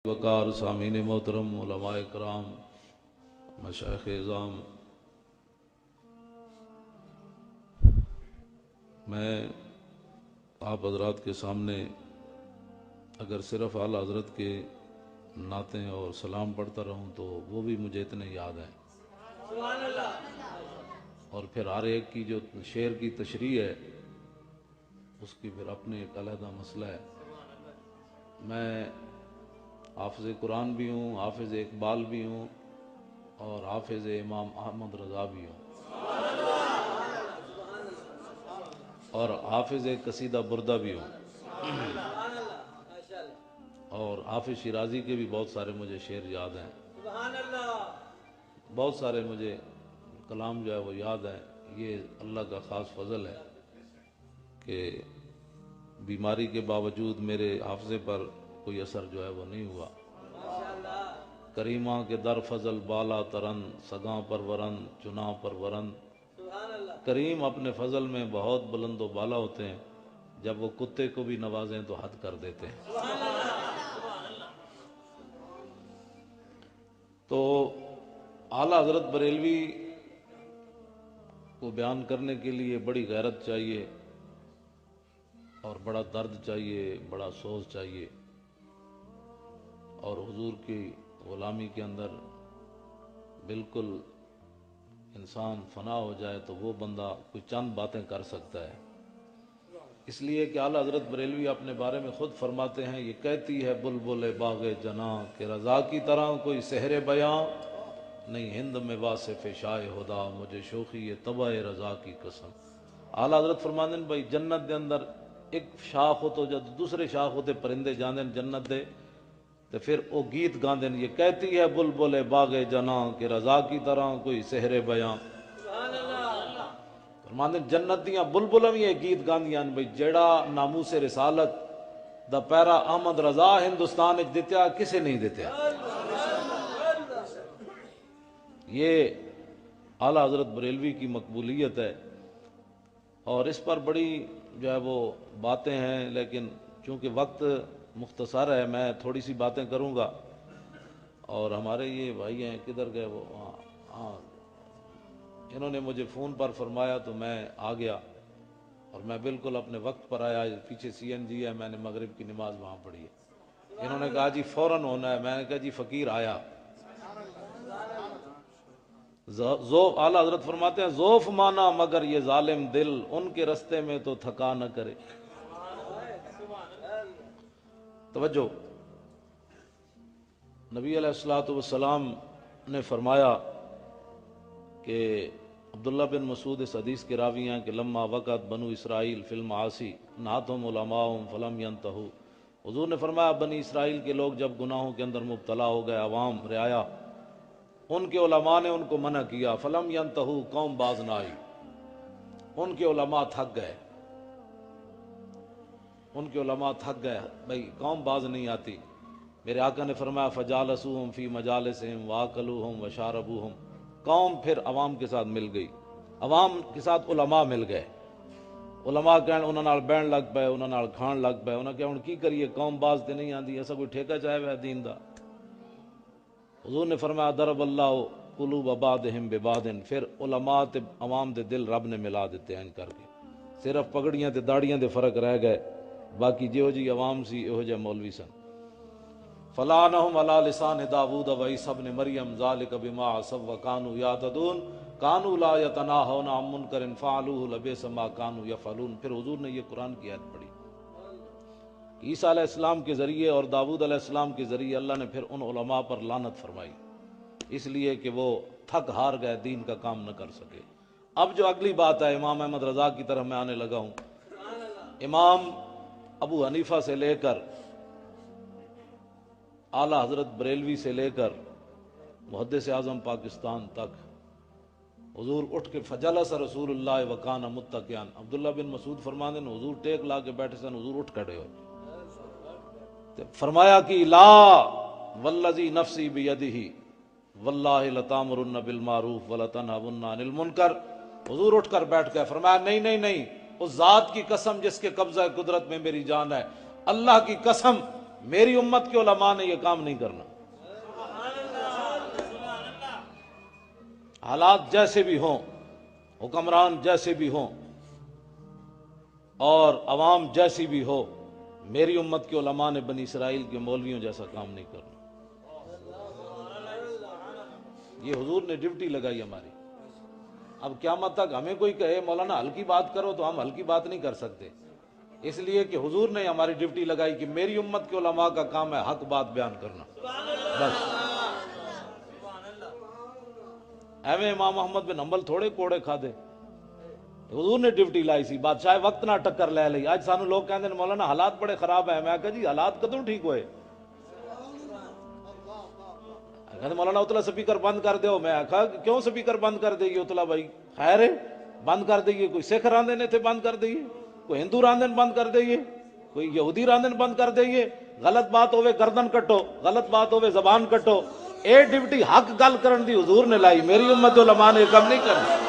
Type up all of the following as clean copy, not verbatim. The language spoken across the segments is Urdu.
وقار سامعین محترم، علماء کرام، مشائخ اعظام، میں آپ حضرات کے سامنے اگر صرف اعلیٰ حضرت کے نعتیں اور سلام پڑھتا رہوں تو وہ بھی مجھے اتنے یاد ہیں، اور پھر ہر ایک کی جو شعر کی تشریح ہے اس کی پھر اپنے ایک علیحدہ مسئلہ ہے۔ میں حافظ قرآن بھی ہوں، حافظ اقبال بھی ہوں، اور حافظ امام احمد رضا بھی ہوں، اور حافظ قصیدہ بردہ بھی ہوں، اور حافظ شیرازی کے بھی بہت سارے مجھے شعر یاد ہیں، بہت سارے مجھے کلام جو ہے وہ یاد ہیں۔ یہ اللہ کا خاص فضل ہے کہ بیماری کے باوجود میرے حافظے پر کوئی اثر جو ہے وہ نہیں ہوا۔ کریماں کے در فضل بالا ترن، سگاں پر ورن چناں پر ورن۔ کریم اپنے فضل میں بہت بلند و بالا ہوتے ہیں، جب وہ کتے کو بھی نوازیں تو حد کر دیتے ہیں۔ تو اعلیٰ حضرت بریلوی کو بیان کرنے کے لیے بڑی غیرت چاہیے، اور بڑا درد چاہیے، بڑا سوز چاہیے، اور حضور کی غلامی کے اندر بالکل انسان فنا ہو جائے تو وہ بندہ کوئی چند باتیں کر سکتا ہے۔ اس لیے کہ اعلیٰ حضرت بریلوی اپنے بارے میں خود فرماتے ہیں، یہ کہتی ہے بلبل باغ جناں کہ رضا کی طرح کوئی سحر بیاں نہیں، ہند میں واصف شائع خدا مجھے شوخی طبع رضا کی قسم۔ اعلیٰ حضرت فرماتے ہیں بھائی جنت دے اندر ایک شاخ ہو تو جب دوسرے شاخ ہوتے پرندے جاندے جنت دے تو پھر وہ گیت گاندے، یہ کہتی ہے بلبل باغ جناں کہ رضا کی طرح کوئی سحر بیاں۔ فرماندے جنت دیاں بلبلاں بھی یہ گیت گاندیاں بھائی جیڑا ناموس رسالت دا پیرا احمد رضا ہندوستان وچ دتیا کسے نہیں دتیا۔ یہ اعلیٰ حضرت بریلوی کی مقبولیت ہے، اور اس پر بڑی جو ہے وہ باتیں ہیں، لیکن چونکہ وقت مختصر ہے میں تھوڑی سی باتیں کروں گا۔ اور ہمارے یہ بھائی ہیں کدھر گئے وہ؟ ہاں انہوں نے مجھے فون پر فرمایا تو میں آ گیا، اور میں بالکل اپنے وقت پر آیا۔ پیچھے سی این جی ہے، میں نے مغرب کی نماز وہاں پڑھی ہے۔ انہوں نے کہا جی فوراً ہونا ہے، میں نے کہا جی فقیر آیا۔ اعلیٰ حضرت فرماتے ہیں ذوف مانا مگر یہ ظالم دل ان کے رستے میں تو تھکا نہ کرے۔ توجہ، نبی علیہ السلام نے فرمایا کہ عبداللہ بن مسعود اس حدیث کے راوی ہیں کہ لما وقت بنو اسرائیل فی المعاصی نہتهم علماءهم فلم ينتهوا۔ حضور نے فرمایا بنی اسرائیل کے لوگ جب گناہوں کے اندر مبتلا ہو گئے، عوام رعایا، ان کے علماء نے ان کو منع کیا، فلم ينتهوا، قوم باز نہ آئی، ان کے علماء تھک گئے، ان کے علماء تھک گئے، بھئی قوم باز نہیں آتی۔ میرے آقا نے فرمایا فجالسوہم فی مجالسہم واکلوہم وشاربوہم، قوم پھر عوام کے ساتھ مل گئی، عوام کے ساتھ علماء مل گئے، علماء کہن انہاں نال بہن لگ پئے، انہاں نال کھان لگ پئے، انہاں کہ ہن کی کریے قوم باز تے نہیں آندی، ایسا کوئی ٹھیکہ چاہے ہوئے دین دا۔ حضور نے فرمایا ضرب اللہ قلوب بعضہم ببعض، پھر علماء تے عوام دے دل رب نے ملا دیتے ہیں کر کے، صرف پگڑیاں تے داڑیاں دے فرق رہ گئے، باقی جہو جی عوام سی یہو جے مولوی سن۔ فلعنہم علی لسان داؤد و عیسی ابن مریم ذلک بما عصوا وکانوا یعتدون کانوا لا یتناہون عن منکر فعلوہ لبئس ما کانوا یفعلون۔ پھر حضور نے یہ قرآن کی آیت پڑھی، عیسیٰ علیہ السلام کے ذریعے اور داؤد علیہ السلام کے ذریعے اللہ نے پھر ان علماء پر لعنت فرمائی، اس لیے کہ وہ تھک ہار گئے، دین کا کام نہ کر سکے۔ اب جو اگلی بات ہے امام احمد رضا کی طرف میں آنے لگا ہوں۔ امام ابو حنیفہ سے لے کر اعلیٰ حضرت بریلوی سے لے کر محدث اعظم پاکستان تک، حضور اٹھ کے فجلس رسول اللہ وکان متکئا، عبداللہ بن مسعود فرماتے ہیں حضور ٹیک لا کے بیٹھے سن، حضور اٹھ کھڑے ہوئے، فرمایا کہ لا والذی نفسی بیدہ واللہ لتامرن بالمعروف ولتنہون عن المنکر۔ حضور اٹھ کر بیٹھ گئے، فرمایا نہیں نہیں نہیں، اس ذات کی قسم جس کے قبضہ قدرت میں میری جان ہے، اللہ کی قسم میری امت کے علماء نے یہ کام نہیں کرنا. حالات جیسے بھی ہوں، حکمران جیسے بھی ہوں اور عوام جیسی بھی ہو، میری امت کے علماء نے بنی اسرائیل کے مولویوں جیسا کام نہیں کرنا. یہ حضور نے ڈیوٹی لگائی ہماری. اب قیامت تک ہمیں کوئی کہے مولانا ہلکی بات کرو تو ہم ہلکی بات نہیں کر سکتے، اس لیے کہ حضور نے ہماری ڈیوٹی لگائی کہ میری امت کے علماء کا کام ہے حق بات بیان کرنا. بس ایویں امام محمد بن حنبل تھوڑے کوڑے کھا دے، حضور نے ڈیوٹی لائی سی. بادشاہ وقت نہ ٹکر لے لئی. اج سانو لوگ کہندے نے مولانا حالات بڑے خراب ہیں. میں کہا جی حالات کدوں ٹھیک ہوئے؟ کہتے مولانا اتلا سپیکر بند کر دیو. میں کہا کیوں سپیکر بند کر دے گی اتلا بھائی؟ خیر ہے بند کر دئیے. کوئی سکھ راندے نے تھے بند کر دئیے، کوئی ہندو راندے نے بند کر دئیے، کوئی یہودی راندے نے بند کر دئیے. غلط بات ہوئے گردن کٹو، غلط بات ہوئے زبان کٹو. اے ڈیوٹی حق گل کرن دی حضور نے لائی، میری امت علماء نے کم نہیں کرنا.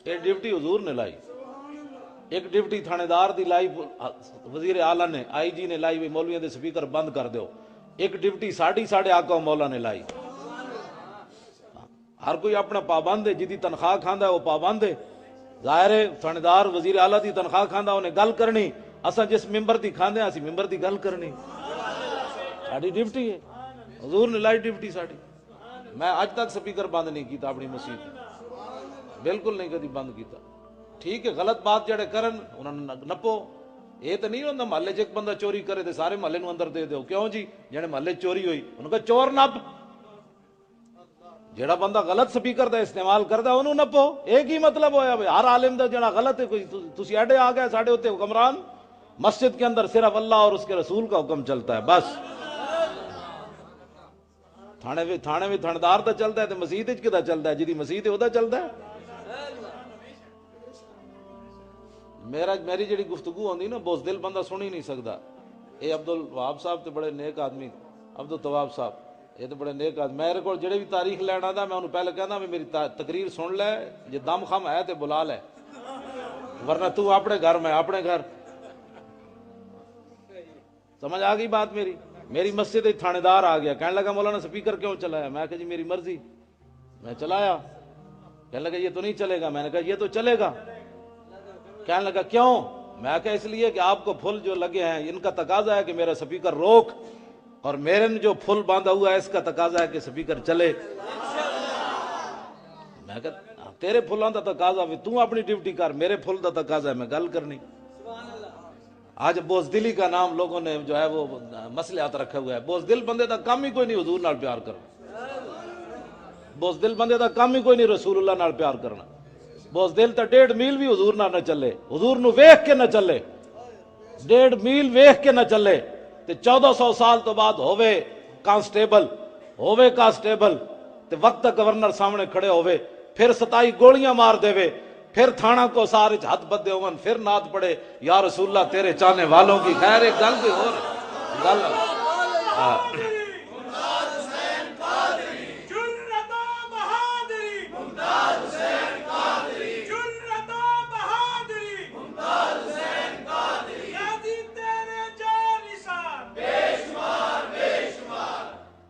ایک ڈیوٹی حضور نے لائی. ایک ڈیوٹی تھانے دار دی لائی وزیر اعلیٰ نے، آئی جی نے لائی بھی مولویوں دے سپیکر بند کر دیو. ایک ڈیوٹی ساڑھے آقا مولا نے لائی. ہر کوئی اپنا پابند ہے، جدی تنخواہ کھاندا ہے وہ پابند ہے. ظاہر ہے تھانے دار وزیر اعلیٰ دی تنخواہ کھاندا انہیں گل کرنی، اساں جس ممبر دی کھاندے اسی ممبر دی گل کرنی. ساڑی ڈیوٹی ہے، حضور نے لائی ڈیوٹی ساڑی. میں اج تک سپیکر بند نہیں کیتا اپنی مسجد، بالکل نہیں کدی بند کیتا. ٹھیک ہے غلط بات جڑے کرن انہوں نے نپو. یہ تو نہیں ہوتا محلے ایک بندہ چوری کرے تو سارے محلے نو اندر دے دو. کیوں جی؟ جڑے محلے چوری ہوئی انہوں کا چور نپ. جڑا بندہ غلط سپیکر دا استعمال کردا انہوں نپو. ایک ہی مطلب ہویا بھائی ہر عالم دا جڑا غلط ہے. کوئی تسی ایڈے آ گئے ساڑے ہوتے حکمران، مسجد کے اندر صرف اللہ اور اس کے رسول کا حکم چلتا ہے بس. تھانے میں تھاندار دا چلتا ہے تو مسجد وچ کدا چلتا ہے؟ جدی مسجد ہے وہ چلتا ہے. میری جڑی گفتگو ہوندی نا بوزدل بندہ سن ہی نہیں سکتا. اے عبدالوہاب صاحب تے بڑے نیک آدمی، عبدالتواب صاحب یہ تو بڑے نیک آدمی. میرے کو جڑے بھی تاریخ لین آتا میں انہوں پہلے کہنا میری تقریر سن لے، جے دم خم ہے تے بلا لے، ورنہ تو اپنے گھر میں اپنے گھر. سمجھ آ گئی بات میری؟ میری مسجد ایک تھانے دار آ گیا، کہنے لگا مولانا سپیکر کیوں چلایا؟ میں کہا جی میری مرضی، میں چلایا. کہنے لگا یہ تو نہیں چلے گا. میں نے کہا یہ تو چلے گا. کہنے لگا کیوں؟ میں کہا اس لیے کہ آپ کو پھل جو لگے ہیں ان کا تقاضا ہے کہ میرا سپیکر روک، اور میرے نے جو پھل باندھا ہوا ہے اس کا تقاضا ہے کہ سپیکر چلے. میں کہا تیرے پھلوں کا تقاضا بھی تو اپنی ڈیوٹی کر، میرے پھل کا تقاضا ہے میں گل کرنی. آج بوزدلی کا نام لوگوں نے جو ہے وہ مسئلات رکھا ہوا ہے. بوزدل بندے دا کام ہی کوئی نہیں حضور نال پیار کرنا. بوزدل بندے دا کام ہی کوئی نہیں رسول اللہ نال پیار کرنا. بوزدل تا 1.5 میل بھی حضور نہ چلے، حضور نو ویکھ کے نہ چلے، 1.5 میل ویکھ کے نہ چلے تے 1400 سال تو بعد ہووے کانسٹیبل تے وقت گورنر سامنے کھڑے ہووے، پھر 27 گولیاں مار دے وے، پھر تھانہ کو سارے ہاتھ بدے ہون، پھر نعت پڑھے یا رسول اللہ تیرے چاہنے والوں کی. خیر ایک گل بھی اور گل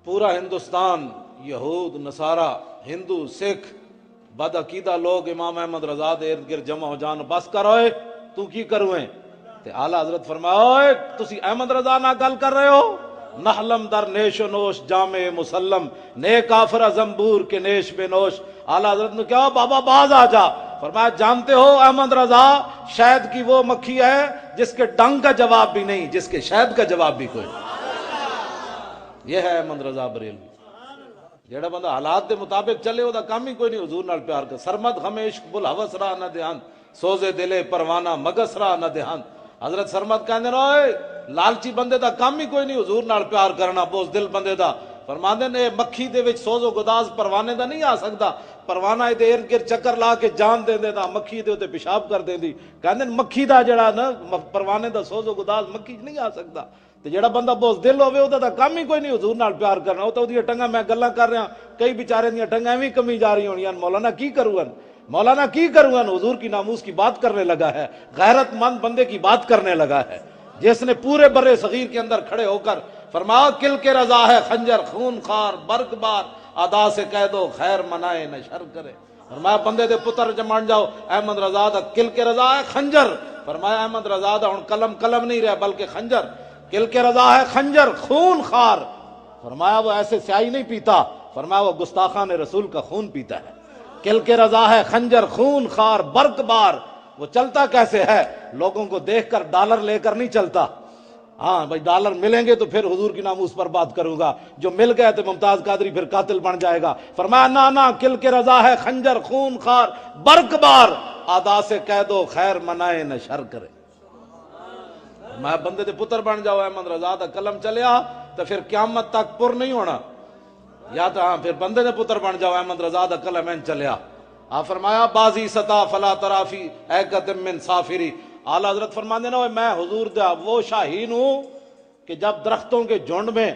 پورا ہندوستان یہود نصارہ ہندو سکھ بد عقیدہ لوگ امام احمد رضا دے ارد گرد جمع ہو جان. بس کروئے تو کی کروئے تے اعلیٰ حضرت فرمایا تسی احمد رضا نہ گل کر رہے ہو، نحلم در نیش و نوش جامع مسلم، نے کافر زمبور کے نیش بے نوش. اعلیٰ حضرت نے کہا بابا باز آ جا. فرمایا جانتے ہو احمد رضا شہد کی وہ مکھی ہے جس کے ڈنگ کا جواب بھی نہیں، جس کے شہد کا جواب بھی کوئی. یہ ہے احمد رضا بریلوی. جیڑا بندہ حالات دے مطابق چلے وہ دا کام ہی کوئی نہیں حضور نال پیار کر. سرمد ہم عشق بل حوث را نہ دھیان، سوزے دلے پروانہ مگس را نہ دھیان. حضرت سرمد کہندے نے لالچی بندے دا کام ہی کوئی نہیں حضور نال پیار کرنا، بوز دل بندے دا. فرماندے نے مکھی دے وچ سوز و گداز پروانے دا نہیں آ سکدا. پروانہ دے ارد گرد چکر لا کے جان دے دے دا مکھی دے تے پیشاب کر دے دی. کہندے مکھی دا جڑا نا پروانے دا سوز و گداز مکھی نہیں آ سکدا. تے جڑا بندہ بزدل ہوے ਉਹਦਾ ਤਾਂ ਕੰਮ ਹੀ ਕੋਈ ਨਹੀਂ حضور ਨਾਲ ਪਿਆਰ ਕਰਨਾ, ਉਹ ਤਾਂ ਉਹਦੀਆਂ ਟੰਗਾਂ ਮੈਂ ਗੱਲਾਂ ਕਰ ਰਿਹਾ, کئی بیچارے دیا ٹنگیں بھی کمی جا رہی ہونی. مولانا کی کروں گا, مولانا کی کروں گا, حضور کی ناموس کی بات کرنے لگا ہے, غیرت مند بندے کی بات کرنے لگا ہے, جس نے پورے برے صغیر کے اندر کھڑے ہو کر فرمایا کل کے رضا ہے خنجر خون خار برق بار ادا سے کہہ دو خیر منائے نہ شر کرے. فرمایا بندے دے پتر جمان جاؤ احمد رضا دا کل کے رضا ہے خنجر. فرمایا احمد رضا دا ہن قلم قلم نہیں رہا بلکہ خنجر. کل کے رضا ہے خنجر خون خار. فرمایا وہ ایسے سیاہی نہیں پیتا, فرمایا وہ گستاخان رسول کا خون پیتا ہے. کل کے رضا ہے خنجر خون خار برق بار. وہ چلتا کیسے ہے, لوگوں کو دیکھ کر ڈالر لے کر نہیں چلتا. ہاں بھائی ڈالر ملیں گے تو پھر حضور کی ناموس پر بات کروں گا, جو مل گئے تو ممتاز قادری پھر قاتل بن جائے گا. فرمایا نا کل کے رضا ہے خنجر خون خار برق بار ادا سے کہہ دو خیر منائے نہ شر کرے. میں بندے دے پتر بن جاؤ احمد رضا دا قلم چلیا تو پھر قیامت تک پر نہیں ہونا, یا تو ہاں پھر بندے دے پتر بن جاؤ احمد رضا دا قلم این چلیا. آپ فرمایا بازی ستا فلا ترافی ایکت من سافری. اعلیٰ حضرت فرماندے نا میں حضور دا وہ شاہین ہوں کہ جب درختوں کے جھنڈ میں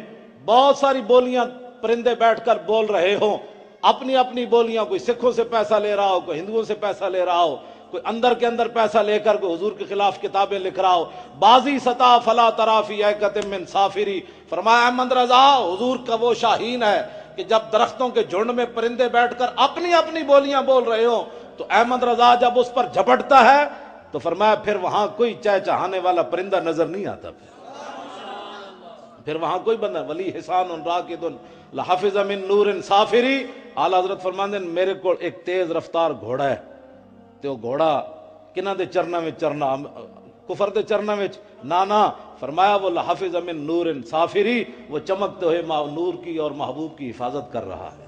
بہت ساری بولیاں پرندے بیٹھ کر بول رہے ہوں اپنی اپنی بولیاں, کوئی سکھوں سے پیسہ لے رہا ہو, کوئی ہندوؤں سے پیسہ لے رہا ہو, کوئی اندر کے اندر پیسہ لے کر کوئی حضور کے خلاف کتابیں لکھ رہا ہو. بازی ستا فلا ترافی ایکت من سافری. فرمایا احمد رضا حضور کا وہ شاہین ہے کہ جب درختوں کے جھنڈ میں پرندے بیٹھ کر اپنی اپنی بولیاں بول رہے ہوں تو احمد رضا جب اس پر جھپٹتا ہے تو فرمایا پھر وہاں کوئی چہچہانے والا پرندہ نظر نہیں آتا. پھر وہاں کوئی بندہ ولی حسان راکد لحافظ من نور سافری. اعلیٰ حضرت فرماندے میرے کو ایک تیز رفتار گھوڑا ہے, تے وہ گھوڑا کنہ دے چرنا میں چرنا کفر دے چرنا میں نانا. فرمایا وہ لحافظ من نور سافری, وہ چمکتے ہوئے نور کی اور محبوب کی حفاظت کر رہا ہے.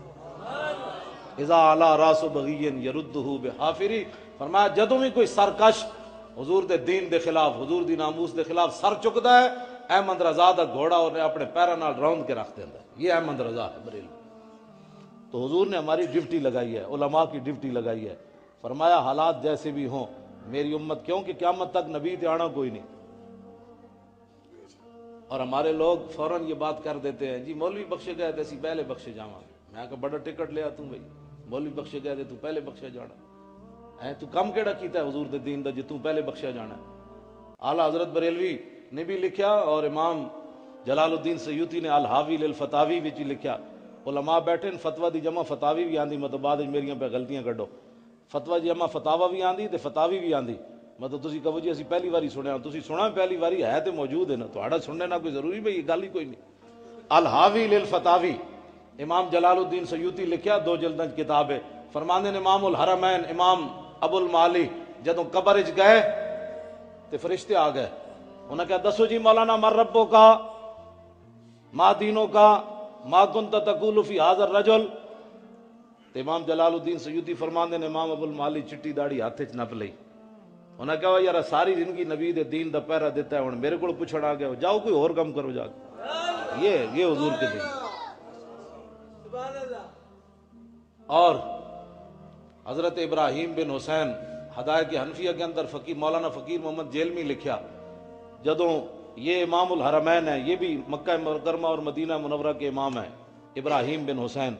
اذا علا راس بغی یردہ بحافری. فرمایا جدوں بھی کوئی سرکش حضور دے دین دے خلاف حضور دی ناموس دے خلاف سر چکدا ہے احمد رضا دا گھوڑا اور اپنے پیراں نال روند کے رکھ دیندا ہے. یہ احمد رضا ہے بریلوی. تو حضور نے ہماری ڈیوٹی لگائی ہے, علماء کی ڈیوٹی لگائی ہے. فرمایا حالات جیسے بھی ہوں میری امت, کیونکہ قیامت تک نبی تے آنا کوئی نہیں. اور ہمارے لوگ فوراً یہ بات کر دیتے ہیں جی مولوی بخشے گئے تھے اسی پہلے بخشے جاواں. میں کہا بڑا ٹکٹ لیا تو بھائی, مولوی بخشے گئے تھے تو پہلے بخشے جانا ہے, تو کم کیڑا کیتا ہے حضور دے دین دا جی تو پہلے بخشیا جانا ہے. اعلیٰ حضرت بریلوی نے بھی لکھیا اور امام جلال الدین سیوطی نے الحاوی للفتاوی وچ لکھیا. علماء بیٹھے فتویٰ دی جمع فتاوی بھی آندی, مطلب بعد میریاں پہ غلطیاں کڈو. فتویٰ دی جمع فتاوا بھی آندی تے فتاوی بھی آندی. مطلب تسی کہو جی اسی پہلی واری سنیا, تسی سنا پہلی واری ہے تے موجود ہے نا, تہاڈا سننے نہ کوئی ضروری بھئی یہ گل ہی کوئی نہیں. الحاوی للفتاوی امام جلال الدین سیوطی لکھیا, 2 جلداں کتاب ہے. فرماندے نے امام الحرمین امام ابو المعالی جدوں قبر وچ گئے تے فرشتے آ گئے. انہاں کہا دسو جی مولانا مر ربو کا ما دینوں کا ما کنت تقول فی ھذا الرجل. تے امام جلال الدین سیوطی فرماندے نے امام ابو المعالی چٹی داڑھی ہاتھ وچ نپ لئی. انہاں کہا یار ساری زندگی نبی دے دین دا پہرا دیتا ہے, ہن میرے کول پوچھن آ گیا, جاؤ کوئی اور کام کرو جا کے. یہ حضور کے دین. اور حضرت ابراہیم بن حسین ہدایت حنفیہ کے اندر فقیر مولانا فقیر محمد جیلمی لکھیا, جدوں یہ امام الحرمین ہیں, یہ بھی مکہ مکرمہ اور مدینہ منورہ کے امام ہیں, ابراہیم بن حسین.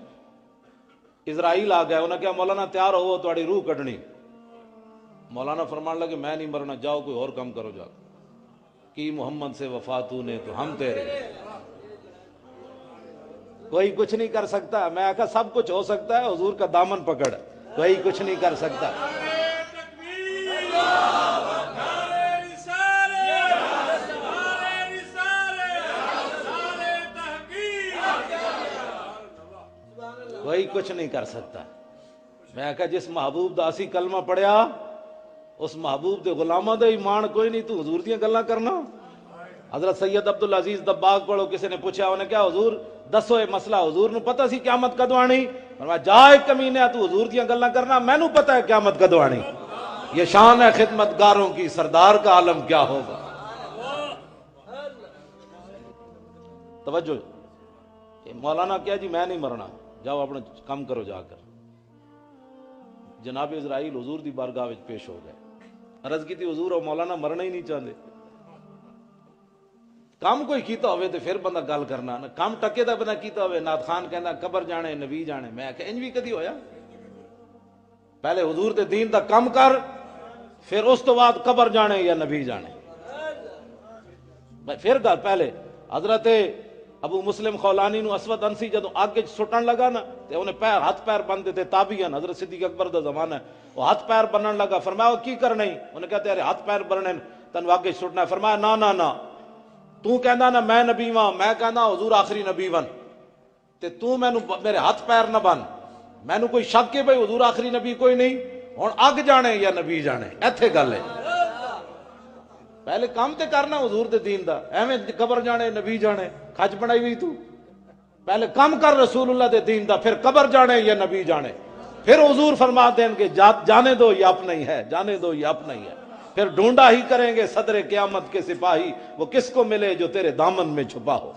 اسرائیل آ گئے, انہوں نے کہا مولانا تیار ہو تہاڈی روح کڈنی. مولانا فرمان لگے میں نہیں مرنا, جاؤ کوئی اور کام کرو جا. کی محمد سے وفا تو نے تو ہم تیرے, کوئی کچھ نہیں کر سکتا. میں کہا سب کچھ ہو سکتا ہے, حضور کا دامن پکڑ, کوئی کچھ نہیں کر سکتا. کوئی کچھ نہیں کر سکتا. میں کہا جس محبوب دا اسی کلمہ پڑھیا اس محبوب دے غلاماں دا ایمان کوئی نہیں, تو حضور دیاں گلاں کرنا. حضرت سید عبدالعزیز دباغ پڑھو, کسی نے پوچھا, انہیں کہا حضور دسو یہ مسئلہ, حضور نو پتہ سی قیامت کدوں آنی. فرمایا جا ایک کمینے, تو حضور دیاں گلاں کرنا, میں نو پتہ ہے قیامت کدوں آنی. یہ شان ہے خدمتگاروں کی, سردار کا عالم کیا ہوگا. توجہ. مولانا کیا جی میں نہیں مرنا, جاؤ اپنا کام کرو جا کر. جناب اسرائیل حضور دی بارگاہ وچ پیش ہو گئے, عرض کی تھی حضور اور مولانا مرنا ہی نہیں چاہتے, کام کوئی کیتا ہوئے تو پھر بندہ گل کرنا نا، کام ٹکے دا بنا کیتا ہوئے نعت خان کہنا قبر جانے نبی جانے، میں کہ انج بھی کدی ہویا؟ پہلے حضور دے دین دا کم کر، پھر اس تو بعد قبر جانے یا نبی جانے۔ پھر گل پہلے حضرت ابو مسلم خولانی نو اسود انسی جدو آگے سٹن لگا نا تے انہیں پیر ہاتھ پیر بندے تھے تابعین، حضرت صدیق اکبر دا زمانہ ہے، وہ ہاتھ پیر بنن لگا، فرمایا وہ کی کرنا ہی؟ انہیں کہتے ہیں ہاتھ پیر بننے تنو آگے سٹنا ہے، فرمایا نا نا نا، تو کہندا نا میں نبی واں، میں کہندا حضور آخری نبی ون، تے تو میرے ہاتھ پیر نہ بن، مینوں کوئی شک ہے بھئی حضور آخری نبی کوئی نہیں، ہن اگ جانے یا نبی جانے، ایتھے گل ہے۔ پہلے کام تے کرنا حضور دے دین دا، ایویں قبر جانے نبی جانے کھج بنائی ہوئی تو، پہلے کام کر رسول اللہ دے دین دا، پھر قبر جانے یا نبی جانے۔ پھر حضور فرما دیں کہ جانے دو یہ اپنا ہی ہے، جانے دو یہ اپنا ہی ہے، پھر ڈھونڈا ہی کریں گے صدر قیامت کے سپاہی، وہ کس کو ملے جو تیرے دامن میں چھپا ہو۔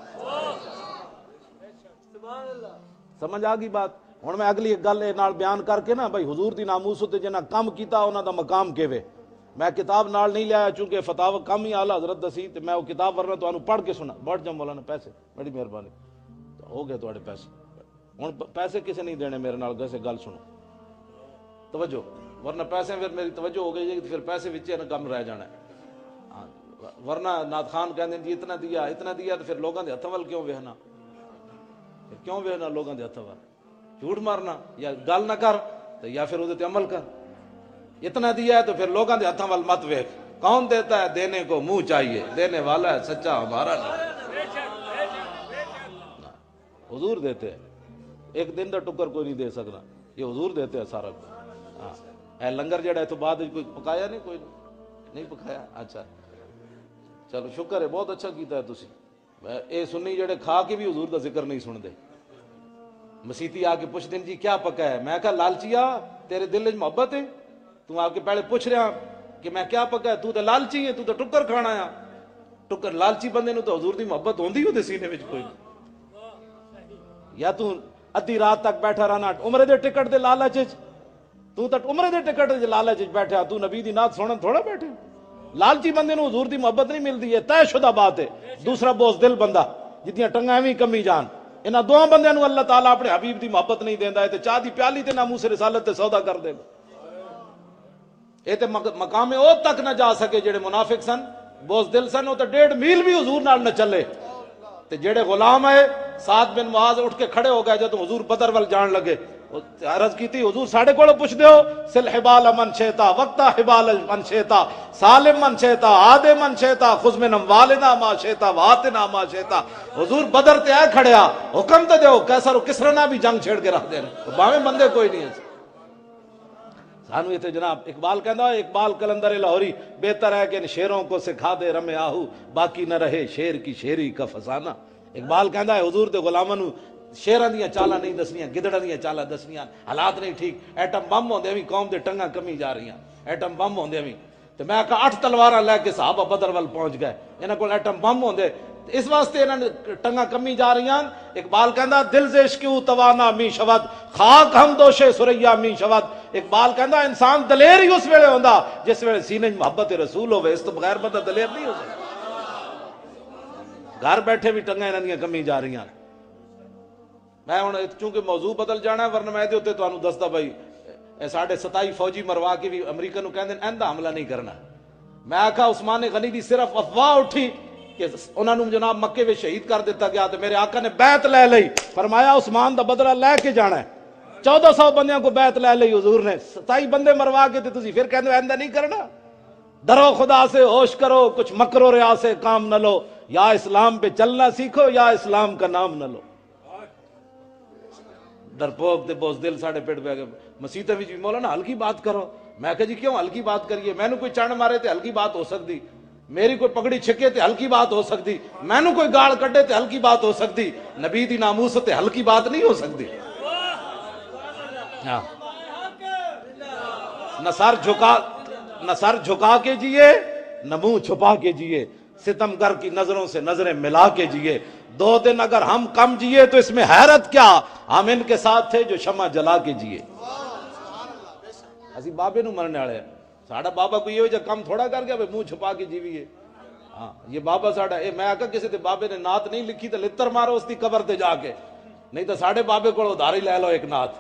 سمجھ آ گئی بات؟ ہن میں اگلی گل نال بیان کر کے نا بھائی حضور دی ناموس تے جنہاں کم کیتا انہاں دا مقام کیویں، میں کتاب نال نہیں لیا چونکہ فتاوی کم ہی اعلی حضرت دسی تے میں وہ کتاب ورنہ تانوں پڑھ کے سنا۔ بڑھ جا مولانا پیسے، بڑی مہربانی، ہو گئے تواڈے پیسے، ہن پیسے کسے نہیں دینے میرے نال، ویسے گل سنو توجہ، ورنہ پیسے پھر میری توجہ ہو گئی پھر پیسے وچ نہ کم رہ جانا ہے، ورنہ نعت خان کہندے جی اتنا دیا تو پھر لوگاں دے ہتھاں ول کیوں ویکھنا، کیوں ویکھنا لوگاں دے ہتھاں ول؟ جھوٹ مارنا، یا گل نہ کر یا پھر اودے تے عمل کر۔ اتنا دیا ہے تو پھر لوگاں دے ہتھاں ول مت ویکھ، کون دیتا ہے؟ دینے کو منہ چاہیے، دینے والا ہے سچا ہمارا نہیں۔ حضور دیتے ہیں، ایک دن دا ٹکر کوئی نہیں دے سکتا، یہ حضور دیتے ہیں سارا کچھ۔ ہاں اے لنگر جڑا ہے تو بعد کوئی پکایا نہیں، کوئی نہیں پکایا، اچھا چلو شکر ہے، بہت اچھا کیتا ہے تسی۔ اے سنی جڑے کھا کے بھی حضور دا ذکر نہیں سن دے، مسیتی آ کے پوچھ دیں جی کیا پکا ہے، میں کہا لالچیا تیرے دل وچ محبت ہے، تو آ کے پہلے پوچھ رہا کہ میں کیا پکا ہے، تو تے لالچی ہے، تو تے ٹکر کھانا ہے، ٹکر لالچی بندے نو تو حضور دی محبت ہوندی ہو دے سینے وچ کوئی، یا تو ادھی رات تک بیٹھا رہنا عمرے دے ٹکٹ دے لالچ وچ، تو تے عمرے دے ٹکٹ دے لالچ وچ بیٹھا، تو نبی دی نعت سنن تھوڑا بیٹھے۔ لالچی بندے نو حضور دی محبت نہیں ملدی، ہے طے شدہ بات ہے۔ دوسرا بوز دل بندہ جدیاں ٹنگاں ایویں کمی جان، انہاں دوواں بندیاں نو اللہ تعالیٰ اپنے حبیب دی محبت نہیں دیندا ہے تے چاہ دی پیالی تے ناموس رسالت تے سودا کر دے۔ اے تے مقام او تک نہ جا سکے جڑے منافق سن، بوز دل سن، او تے 1.5 میل بھی حضور نال نہ چلے، تے جڑے غلام ہے سعد بن معاذ اٹھ کے کھڑے ہو گئے جدوں حضور بدر ول جان لگے، عرض کیتی حضور ساڈے کولوں پوچھ دیو، سل حبال من شئتا وقتا حبال من شئتا سالم من شئتا عاد من شئتا خذ من اموالنا ما شئتا واتنا ما شئتا۔ حضور بدر تے آئے کھڑیا، حکم تے دیو، کیسر و کسرا نہ بھی جنگ چھیڑ کے رکھ دینا، باویں بندے کوئی نہیں ہے۔ سانو یہ تھے جناب اقبال کہندا ہے، اقبال کلندر لاہوری، بہتر ہے کہ ان شیروں کو سکھا دے رمے آہو باقی نہ رہے شیر کی شیری کا فسانہ۔ اقبال کہندا ہے حضور دے غلاماں نو شیراں دیاں چالاں نہیں دسنیاں، گدڑاں دیاں چالاں دسنیاں، حالات نہیں ٹھیک، ایٹم بم ہوندے بھی قوم دے ٹنگاں کمی جا رہی ہیں، ایٹم بم ہوندے بھی تے میں کہا 8 تلواراں لے کے صحابہ بدر ول پہنچ گئے، انہاں کول ایٹم بم ہوندے، اس واسطے انہاں ٹنگاں کمی جا رہی ہیں۔ اقبال کہندا دل سے عشق توانا می شود خاک ہم دوشے سریا می شود۔ اقبال کہندا انسان دلیر ہی اس ویلے ہوندا جس ویلے سینے محبت رسول ہوے، اس تو بغیر بندہ دلیر نہیں ہو سکتا۔ گھر بیٹھے بھی ٹنگاں انہاں دیاں کمی جا رہی ہیں۔ میں ہوں چونکہ موضوع بدل جانا ہے، ورنہ میں دے اتنے تمہیں دستا بھائی ساڑھے 27 فوجی مروا کے بھی امریکہ نو کہندے ایندا حملہ نہیں کرنا۔ میں آکھا عثمان غنی دی صرف افواہ اٹھی کہ انہوں نے جناب مکے میں شہید کر دیتا گیا تو میرے آقا نے بیعت لے لئی، فرمایا عثمان دا بدلہ لے کے جانا ہے۔ 1400 بندیاں کو بیعت لے لئی حضور نے، 27 بندے مروا کے تے تسی پھر کہندے ایندا نہیں کرنا۔ ڈرو خدا سے ہوش کرو، کچھ مکر و ریا سے کام نہ لو، یا اسلام پہ چلنا سیکھو یا اسلام کا نام نہ لو۔ ڈرپوک تے بوز دل ساڑھے پیٹ پہ گئے مسیطہ بھی مولانا ہلکی بات کرو۔ میں کہا جی کیوں ہلکی بات کریے؟ میں نے کوئی چڑھ مارے تے ہلکی بات ہو سکتی، میری کوئی پگڑی چھکے تے ہلکی بات ہو سکتی، میں نے کوئی گال کٹے تے ہلکی بات ہو سکتی، نبی دی ناموس تے ہلکی بات نہیں ہو سکتی۔ نہ سر جھکا کے جیے نہ منہ چھپا کے جیے، ستمگر کی نظروں سے نظریں ملا کے جیے۔ 2 دن اگر ہم کم جیے تو اس میں حیرت کیا، ہم ان کے ساتھ تھے جو شمع جلا کے جیے۔ اسی بابے نو مرنے والے، ساڑا بابا کوئی یہ کم تھوڑا کر گیا منہ چھپا کے جیویے۔ ہاں یہ بابا ساڈا اے میں آکھا کسی تے بابے نے نعت نہیں لکھی تے لتر مارو اس دی قبر تے جا کے، نہیں تو ساڈے بابے کو ادھاری لے لو ایک نعت۔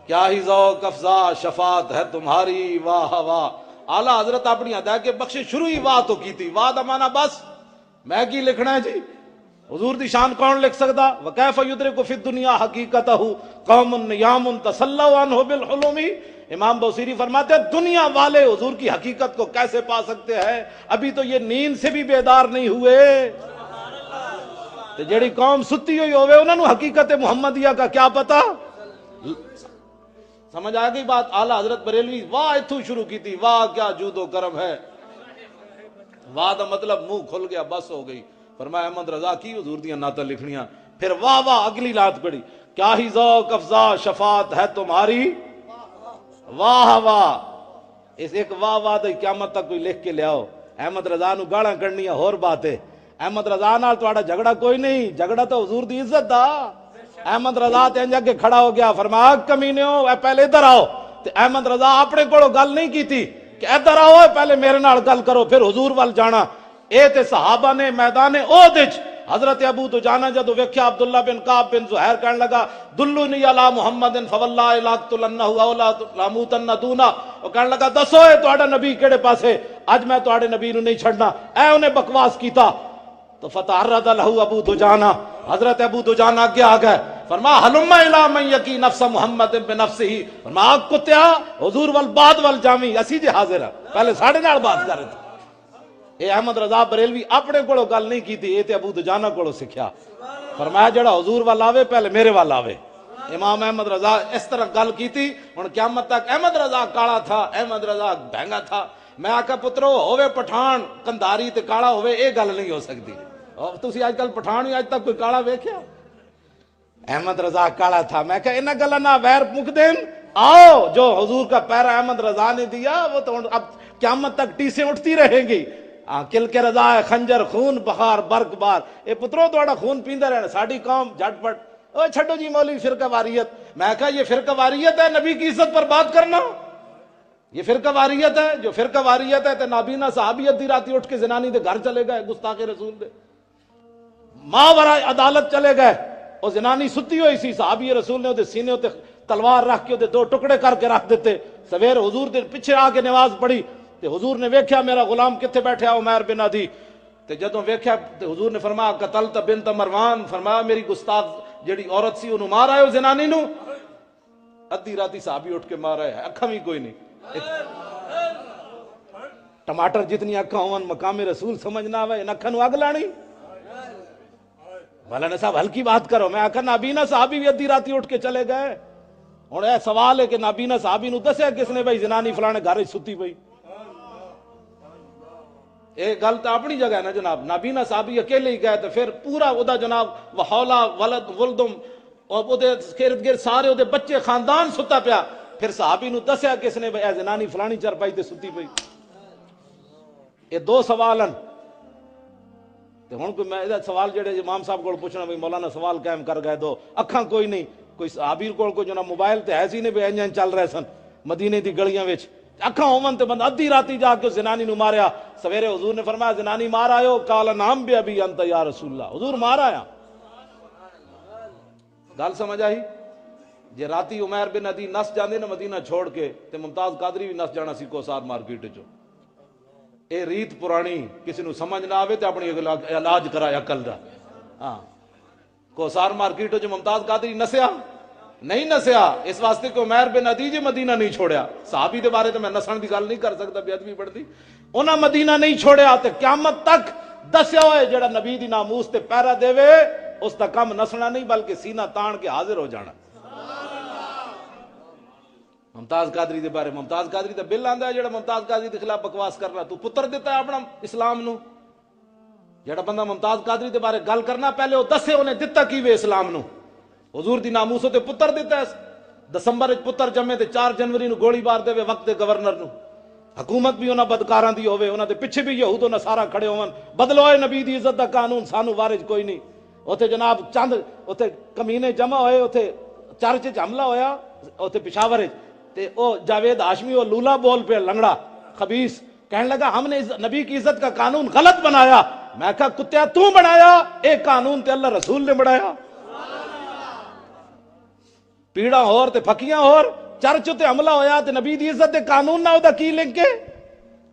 کیا ہی ذوق افزا شفاعت ہے تمہاری واہ واہ۔ اعلیٰ حضرت اپنی ادا کے بخشش شروع ہی واہ تو کی تھی، واہ دا مانا بس میں کی لکھنا ہے جی، حضور دی شان کون لکھ سکتا؟ وکیف یدرک فی الدنیا حقیقتہ قوم نیام تسلوا عنہ بالحلم۔ امام بوصیری فرماتے ہیں دنیا والے حضور کی حقیقت کو کیسے پا سکتے ہیں، ابھی تو یہ نیند سے بھی بیدار نہیں ہوئے۔ تو جیڑی قوم ستی ہوئی ہوئے انہوں نے حقیقت محمدیہ کا کیا پتا؟ سمجھ آ گئی بات؟ اعلیٰ حضرت بریلوی واہ اتھو شروع کی تھی، واہ کیا جود و کرم ہے، واہ دا مطلب منہ کھل گیا بس ہو گئی۔ فرمایا احمد رضا کی حضور دیاں نعتاں لکھنیاں، پھر واہ واہ اگلی لات پڑی، کیا ہی ذوق افزا شفاعت ہے تمہاری واہ واہ۔ اس ایک واہ واہ تو قیامت تک کوئی لکھ کے لے آؤ۔ احمد رضا نو گالاں کڈنیاں ہور بات ہے، احمد رضا نال تہاڈا جھگڑا کوئی نہیں، جھگڑا تو حضور دی عزت دا۔ احمد رضا تے انج کے کھڑا ہو گیا، فرمایا کمینیو اے پہلے ادھر آؤ، تے احمد رضا اپنے کولوں گل نہیں کیتی کہ ادھر آؤ پہلے میرے نال گل کرو پھر حضور وال جانا۔ اے تے صحابہ نے میدان احد وچ حضرت ابو دجانہ جدو ویکھیا عبداللہ بن کعب بن زہیر کہنے لگا دلونی علی محمد فواللہ لاقتلنہ او لا لاموتن دونا، وہ کہنے لگا دسو اے تہاڈا نبی کیڑے پاسے، اج میں تہاڈے نبی نو نہیں چھڑنا۔ اے انہیں بکواس کیتا تو فتعرض له ابو دجانہ، حضرت ابو دجانہ آگے آ گئے، فرما حلم الی من یقی نفس محمد بنفسہ، فرما کتیا حضور وال بعد وال جاویں، اسی جے حاضر ہیں پہلے ساڈے نال بات کر رہے تھے۔ اے احمد رضا بریلوی اپنے کولوں گل نہیں کیتی، اے تے ابو دجانہ کولوں سکھیا۔ فرمایا جڑا حضور وال آوے پہلے میرے وال آوے۔ امام احمد رضا اس طرح گل کیتی، ہن قیامت تک احمد رضا کالا تھا، احمد رضا بہنگا تھا۔ میں آکھا پترو ہوے پٹھان کندھاری تے کالا ہوے اے گل نہیں ہو سکتی، اور تسی آج کل پٹھان ہی اج تک کوئی کالا ویکھیا؟ احمد رضا کالا تھا۔ میں کہا انہاں گلاں نہ ویر مک دین، آؤ جو حضور کا پیرا احمد رضا نے دیا وہ تو اب قیامت تک ٹیسیں اٹھتی رہیں گی۔ کل کے رضا ہے خنجر خون بخار برق بار، اے پترو تہاڈا خون پیندا رہنا، ساڈی قوم جھٹ پٹ اوے چھڈو جی مولوی فرقہ واریت۔ میں کہا یہ فرقہ واریت ہے نبی کی عزت پر بات کرنا؟ یہ فرقہ واریت ہے؟ جو فرقہ واریت ہے تے نابینا صحابیت دی راتی اٹھ کے زنانی دے گھر چلے گئے، گستاخ رسول دے ماورا عدالت چلے گئے، وہ زنانی ستی ہوئی سی، صحابی رسول نے وہ سینے تے تلوار رکھ کے دو ٹکڑے کر کے رکھ دیتے۔ سویر حضور دے پیچھے آ کے نماز پڑھی تے حضور نے ویکھیا میرا غلام کتنے بیٹھا عمیر بن عدی، تے جدوں ویکھیا تے حضور نے فرمایا قتلت بنت مروان، فرمایا میری گستاخ جڑی عورت سی انہوں مار آئے ہو زنانی نو۔ ادھی راتی صحابی اٹھ کے مار آئے، اکھاں بھی کوئی نہیں، ٹماٹر جتنی اکھاں ہون مقام رسول سمجھنا آوے ان اکھاں نو اگ لانی۔ مولانا صاحب ہلکی بات کرو، میں آکھا نابینا صحابی بھی ادھی راتی اٹھ کے چلے گئے۔ ہن اے سوال ہے کہ نابینا صحابی نو دسیا کس نے بھائی زنانی فلانے گھر وچ ستی پئی؟ اے گل تو اپنی جگہ ہے نا جناب، نابینا صحابی اکیلے ہی گئے تو پھر پورا او دا جناب وحولا ولد ولدم اور او دے گرد گرد سارے او دے بچے خاندان ستا پیا، پھر صحابی نو دسیا کس نے بھائی اے زنانی فلانی چرپائی تے ستی پئی؟ یہ دو سوال ہیں۔ ہوں کوئی میں سوال جڑے امام صاحب کو پوچھنا بھائی مولانا سوال قائم کر گئے دو اکھاں کوئی نہیں، کوئی صحابی کو جو نا موبائل تے ایسی نے بھی انجن چل رہے سن مدینے دی گلیاں وچ، اکھاں ہومن تے بندہ ادھی راتی جا کے زنانی نو ماریا۔ سویرے حضور نے فرمایا زنانی مار آئے قال نعم بی ابی انت یا رسول اللہ، حضور مار آیا۔ گل سمجھ آئی؟ جے راتی عمیر بن عدی نس جاندے نا مدینہ چھوڑ کے تے ممتاز قادری بھی نس جانا سی کوسار مارکیٹ چو۔ اے ریت پرانی کسی نو سمجھ نہ آوے تے اپنی علاج کرایا عقل دا۔ ہاں کوسار مارکیٹ جو ممتاز قادری نسیا نہیں نسیا اس واسطے کہ عمیر بن عدی جی مدینہ نہیں چھوڑیا۔ صحابی دے بارے تے میں نسن دی گل نہیں کر سکتا، بے ادبی بڑھتی، انہاں مدینہ نہیں چھوڑیا تے قیامت تک دسیا ہوئے جڑا نبی دی ناموس تے پیرا دے وے اس دا کم نسنا نہیں بلکہ سینہ تان کے حاضر ہو جانا۔ ممتاز قادری دے بارے ممتاز قادری دا بل آندا ہے جڑا ممتاز قادری دے خلاف بکواس کرنا، تو پتر دیتا ہے اپنا اسلام نو۔ جڑا بندہ ممتاز قادری دے بارے گل کرنا پہلے وہ دسے انہیں دتا کی وے اسلام نو۔ حضور دی ناموسوں تے پتر دیتا ہے، دسمبر وچ پتر جمے تے 4 جنوری نو گولی بار دے وقت دے گورنر نو۔ حکومت بھی انہاں بدکاراں دی ہوے، انہاں دے پیچھے بھی یہود و نصارا کھڑے ہون، بدلوئے نبی دی عزت دا قانون سانو وارج کوئی نہیں۔ اوتھے جناب چند اوتھے کمینے جمع ہوئے، اوتھے چرچ وچ حملہ ہویا اوتھے پشاور وچ، تے او جاوید ہاشمی او لولا بول پہ لنگڑا خبیث کہنے لگا ہم نے نبی کی عزت کا قانون غلط بنایا. میں کہا کتیا تو بنایا, ایک قانون تے اللہ رسول نے بنایا. پیڑا اور تے پھکیاں اور چرچ تے حملہ ہویا تے نبی دی عزت دے قانون نہ ہوتا کی لنک کے.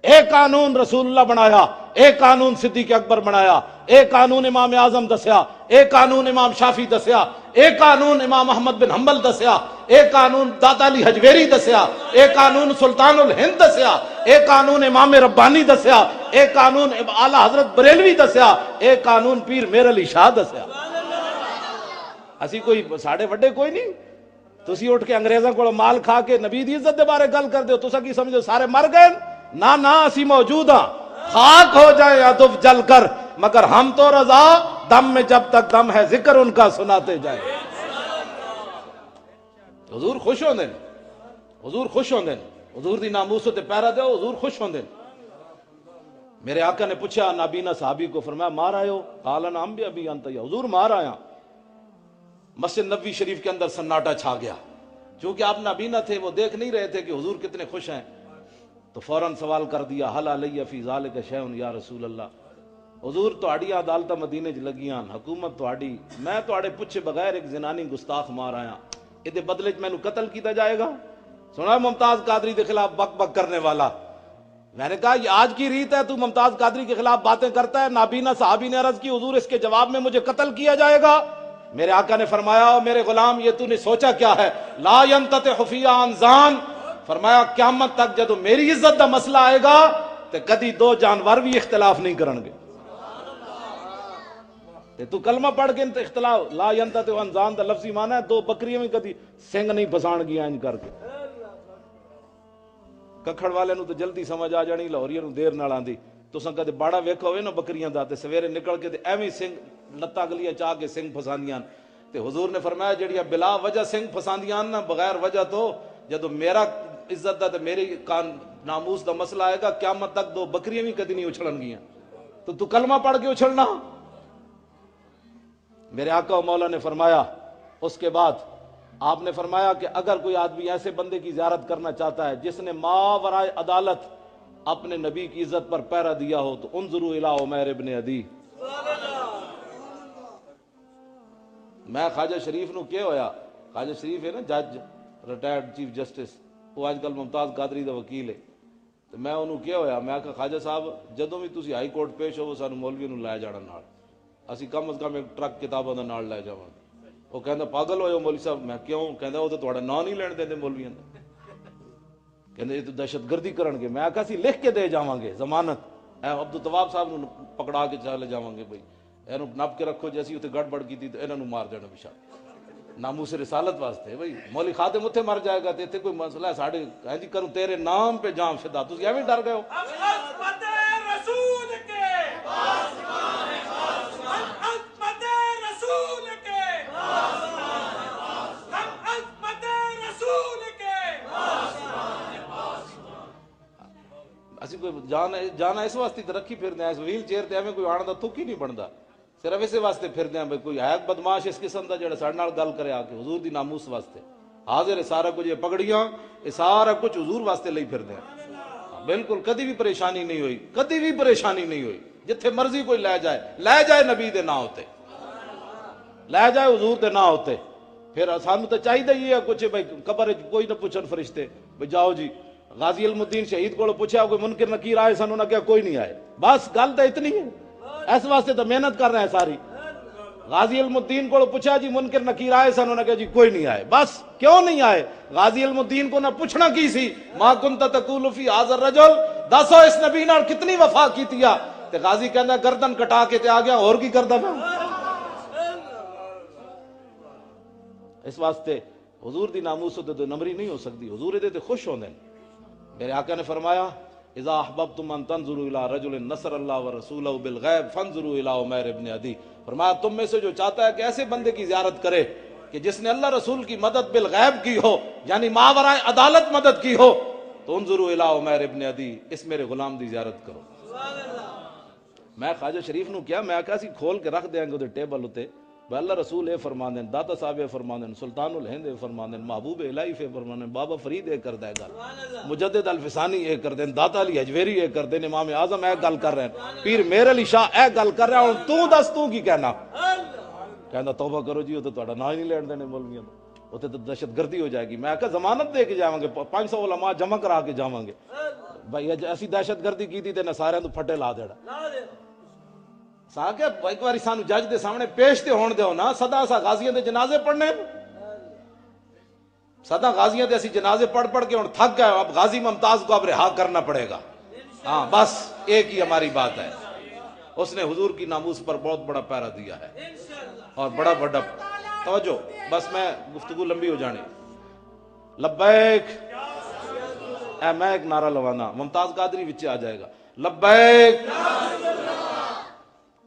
ایک قانون رسول اللہ بنایا, ایک قانون صدیق اکبر بنایا, ایک قانون امام اعظم دسیا, ایک قانون امام شافی دسیا, ایک قانون امام احمد بن حنبل دسیا, ایک قانون داتا علی حجویری دسیا, ایک قانون سلطان الہند دسیا, ایک قانون امام ربانی دسیا, ایک قانون اعلیٰ حضرت بریلوی دسیا, ایک قانون پیر میر علی شاہ دسیا. اسی کوئی ساڑے وڈے کوئی نہیں. تسی اٹھ کے انگریزاں کو مال کھا کے نبی دی عزت دے بارے گل کر دیو, تسا کی سمجھو سارے مر گئے؟ نہ نہ, اسی موجود ہاں. خاک ہو جائے ادف جل کر مگر ہم تو رضا, دم میں جب تک دم ہے ذکر ان کا سناتے جائے. حضور خوش ہوندے نے, حضور خوش ہوندے نے, حضور دی ناموس تے پیرا دیو, حضور خوش ہوندے نے. میرے آقا نے پوچھا نابینا صحابی کو, فرمایا مار آئے ہو؟ قال نعم بھی ابھی انت, یا حضور مار آیا. مسجد نبوی شریف کے اندر سناٹا چھا گیا, چونکہ آپ نابینا تھے, وہ دیکھ نہیں رہے تھے کہ حضور کتنے خوش ہیں. تو فوراً سوال کر دیا, حل علی فی ذالک شیء یا رسول اللہ. حضور تہاڈی عدالتاں مدینے چ لگیاں, حکومت تہاڈی, میں تہاڈے پوچھے بغیر ایک زنانی گستاخ مار آیا, یہ بدلے میں قتل کیتا جائے گا؟ سنا ممتاز قادری کے خلاف بک بک کرنے والا. میں نے کہا یہ آج کی ریت ہے, تو ممتاز قادری کے خلاف باتیں کرتا ہے. نابینا صحابی نے عرض کی حضور اس کے جواب میں مجھے قتل کیا جائے گا؟ میرے آقا نے فرمایا میرے غلام یہ تو نے سوچا کیا ہے, لا ینتطع فی عن ذان. فرمایا قیامت تک جدو میری عزت دا مسئلہ آئے گا تے کدی دو جانور بھی اختلاف نہیں کرن گے. تے تو کلمہ پڑھ کے اختلاف, لا ینتطع عن ذان دا لفظی معنی ہے دو بکریاں بھی کدی سنگ نہیں پھسان گیا انج کر کے. ککھڑ والے نو تو جلدی سمجھ آ جانی, لاہوریے نو دیر نال آندی. تساں کدے باڑا ویکھا ہوئے نا بکریاں دا, تے سویرے نکل کے تے ایویں سنگ لتاں گلیاں چاہ کے سنگ پھساندیاں. تے حضور نے فرمایا جڑیاں بلا وجہ سنگ پھساندیاں نا بغیر وجہ تو, جدو میرا عزت دا تے میری ناموس دا مسئلہ آئے گا قیامت تک دو بکریاں بھی کدی نہیں اچھلن گیاں. تو کلمہ پڑھ کے اچھلنا. میرے آقا و مولا نے فرمایا, اس کے بعد آپ نے فرمایا کہ اگر کوئی آدمی ایسے بندے کی زیارت کرنا چاہتا ہے جس نے ماورائے عدالت اپنے نبی کی عزت پر پیرا دیا ہو, تو انظروا الی عمیر ابن عدی. میں خواجہ شریف نو کیا ہویا, خواجہ شریف ہے نا جج, ریٹائرڈ چیف جسٹس, وہ آج کل ممتاز قادری دا وکیل ہے. تو میں انہوں کیا ہویا, میں کہا خواجہ صاحب جدوں بھی تسی ہائی کورٹ پیش ہو سانو مولوی نو لے جانا نال, اسی کم از کم ایک ٹرک کتاباں دا نال لے جاواں. وہ کہندا پاگل ہوئے ہو مولوی صاحب. میں کیوں؟ کہندا وہ تو تہاڈا نام نہیں لین دیندے مولویاں دا. کہندے یہ تو دہشت گردی کرن گے. میں کہا سی لکھ کے دے جاواں گے ضمانت, اے عبدالتواب صاحب نو پکڑا کے چلے جاواں گے, بھئی اینو نپ کے رکھو جیسی اتنے گڑبڑ کی تھی تو انہاں نو مار دینا بشا ناموس رسالت واسطے. بھئی مولوی خادم اتنے مر جائے گا تے اتنے کوئی مسئلہ ہے ساڑھے جی کروں تیرے نام پہ جام شدہ, تسی ایویں ڈر گئے ہو. عظمت رسول کے, عظمت رسول کے, عظمت رسول کے. اسی کوئی جانا اس واسطے تے رکھی پھر دیں, اس ویل چیئر تے ایویں کوئی آن دا تھک ہی نہیں بندا, صرف اسے واسطے پھر دیں بھئی کوئی ہے بدماش اس قسم دا جڑا ساڈے نال گل کرے آ کے حضور دی ناموس واسطے. حاضر ہے سارا کچھ, یہ پگڑیاں یہ سارا کچھ حضور واسطے لئی پھر دیں. بالکل کدی بھی پریشانی نہیں ہوئی, کدی بھی پریشانی نہیں ہوئی. جتھے مرضی کوئی لے جائے نبی دے نہ ہوتے, لے جائے حضور دے نہ ہوتے. پھر سانو تو چاہیے ہی ہے کچھ بھئی قبر کوئی نہ پوچھن فرشتے بھئی جاؤ جی غازی علم الدین شہید کو پوچھا کوئی منکر نکیر آئے, سانو نہ کیا کوئی نہیں آئے. بس گل تو اتنی ہے, اس واسطے تو محنت کر رہے ہیں ساری. غازی علم الدین کو پوچھا جی منکر نکیر آئے, سانو نہ کیا جی کوئی نہیں آئے. بس کیوں نہیں آئے؟ غازی علم الدین کو نہ پوچھنا کی سی, ما کنت تقول فی ھذا الرجل, دسو اس نبی نال کتنی وفا کیتی ہے. تے غازی کہندا گردن کٹا کے تے آ گیا, اور کی کردا میں. اس واسطے حضور دی ناموس تے نمری نہیں ہو سکتی, حضور دے تے خوش ہوندے. میرے آقا نے فرمایا اذا احببتم ان تنظروا الى رجل نصر اللہ ورسولہ بالغیب فانظروا الى عمیر ابن عدی. فرمایا تم میں سے جو چاہتا ہے کہ ایسے بندے کی زیارت کرے کہ جس نے اللہ رسول کی مدد بالغیب کی ہو, یعنی ماورائے عدالت مدد کی ہو, تو انظروا الى عمیر ابن عدی, اس میرے غلام دی زیارت کرو. میں خواجہ شریف نو کیا, میں کہا سی کھول کے رکھ دیاں گے تے ٹیبل اتے, اللہ رسول اے فرمان دین، داتا صاحب اے فرمان دین، سلطان الہند اے فرمان دین، محبوب الہی اے فرمان دین، بابا فرید اے کر دے گل، مجدد الفسانی اے کر دین، داتا علی حجویری اے کر دین، امام اعظم اے گل کر رہے ہیں، پیر میر علی شاہ اے گل کر رہے ہیں، تو دس تو کی کہنا؟ کہنا توبہ کرو جی، وہ تو تہاڈا نام ہی نہیں لین دینے مولویاں تو، وہ تو دہشت گردی ہو جائے گی۔ میں کہا ضمانت دے کے جاواں گے، 500 علماء جمع کرا کے جاواں گے، بھائی ایسی دہشت گردی کی تھی تے نصاریاں تو پھٹے لا دیڑا سا کہ ایک باری سانو جج دے سامنے پیش تے ہون دیو نا، سدا سا غازیاں دے جنازے پڑھنے، سدا غازیاں دے اسی جنازے پڑھ پڑھ کے ہن تھک گئے، اب غازی ممتاز کو اب رہا کرنا پڑے گا۔ ہاں بس ایک ہی ہماری بات ہے، اس نے حضور کی ناموس پر بہت بڑا پیرا دیا ہے اور بڑا بڑا توجہ، بس میں گفتگو لمبی ہو جانی۔ لبیک، اے میں ایک نعرہ لوانا، ممتاز قادری وچ آ جائے گا، لبیک،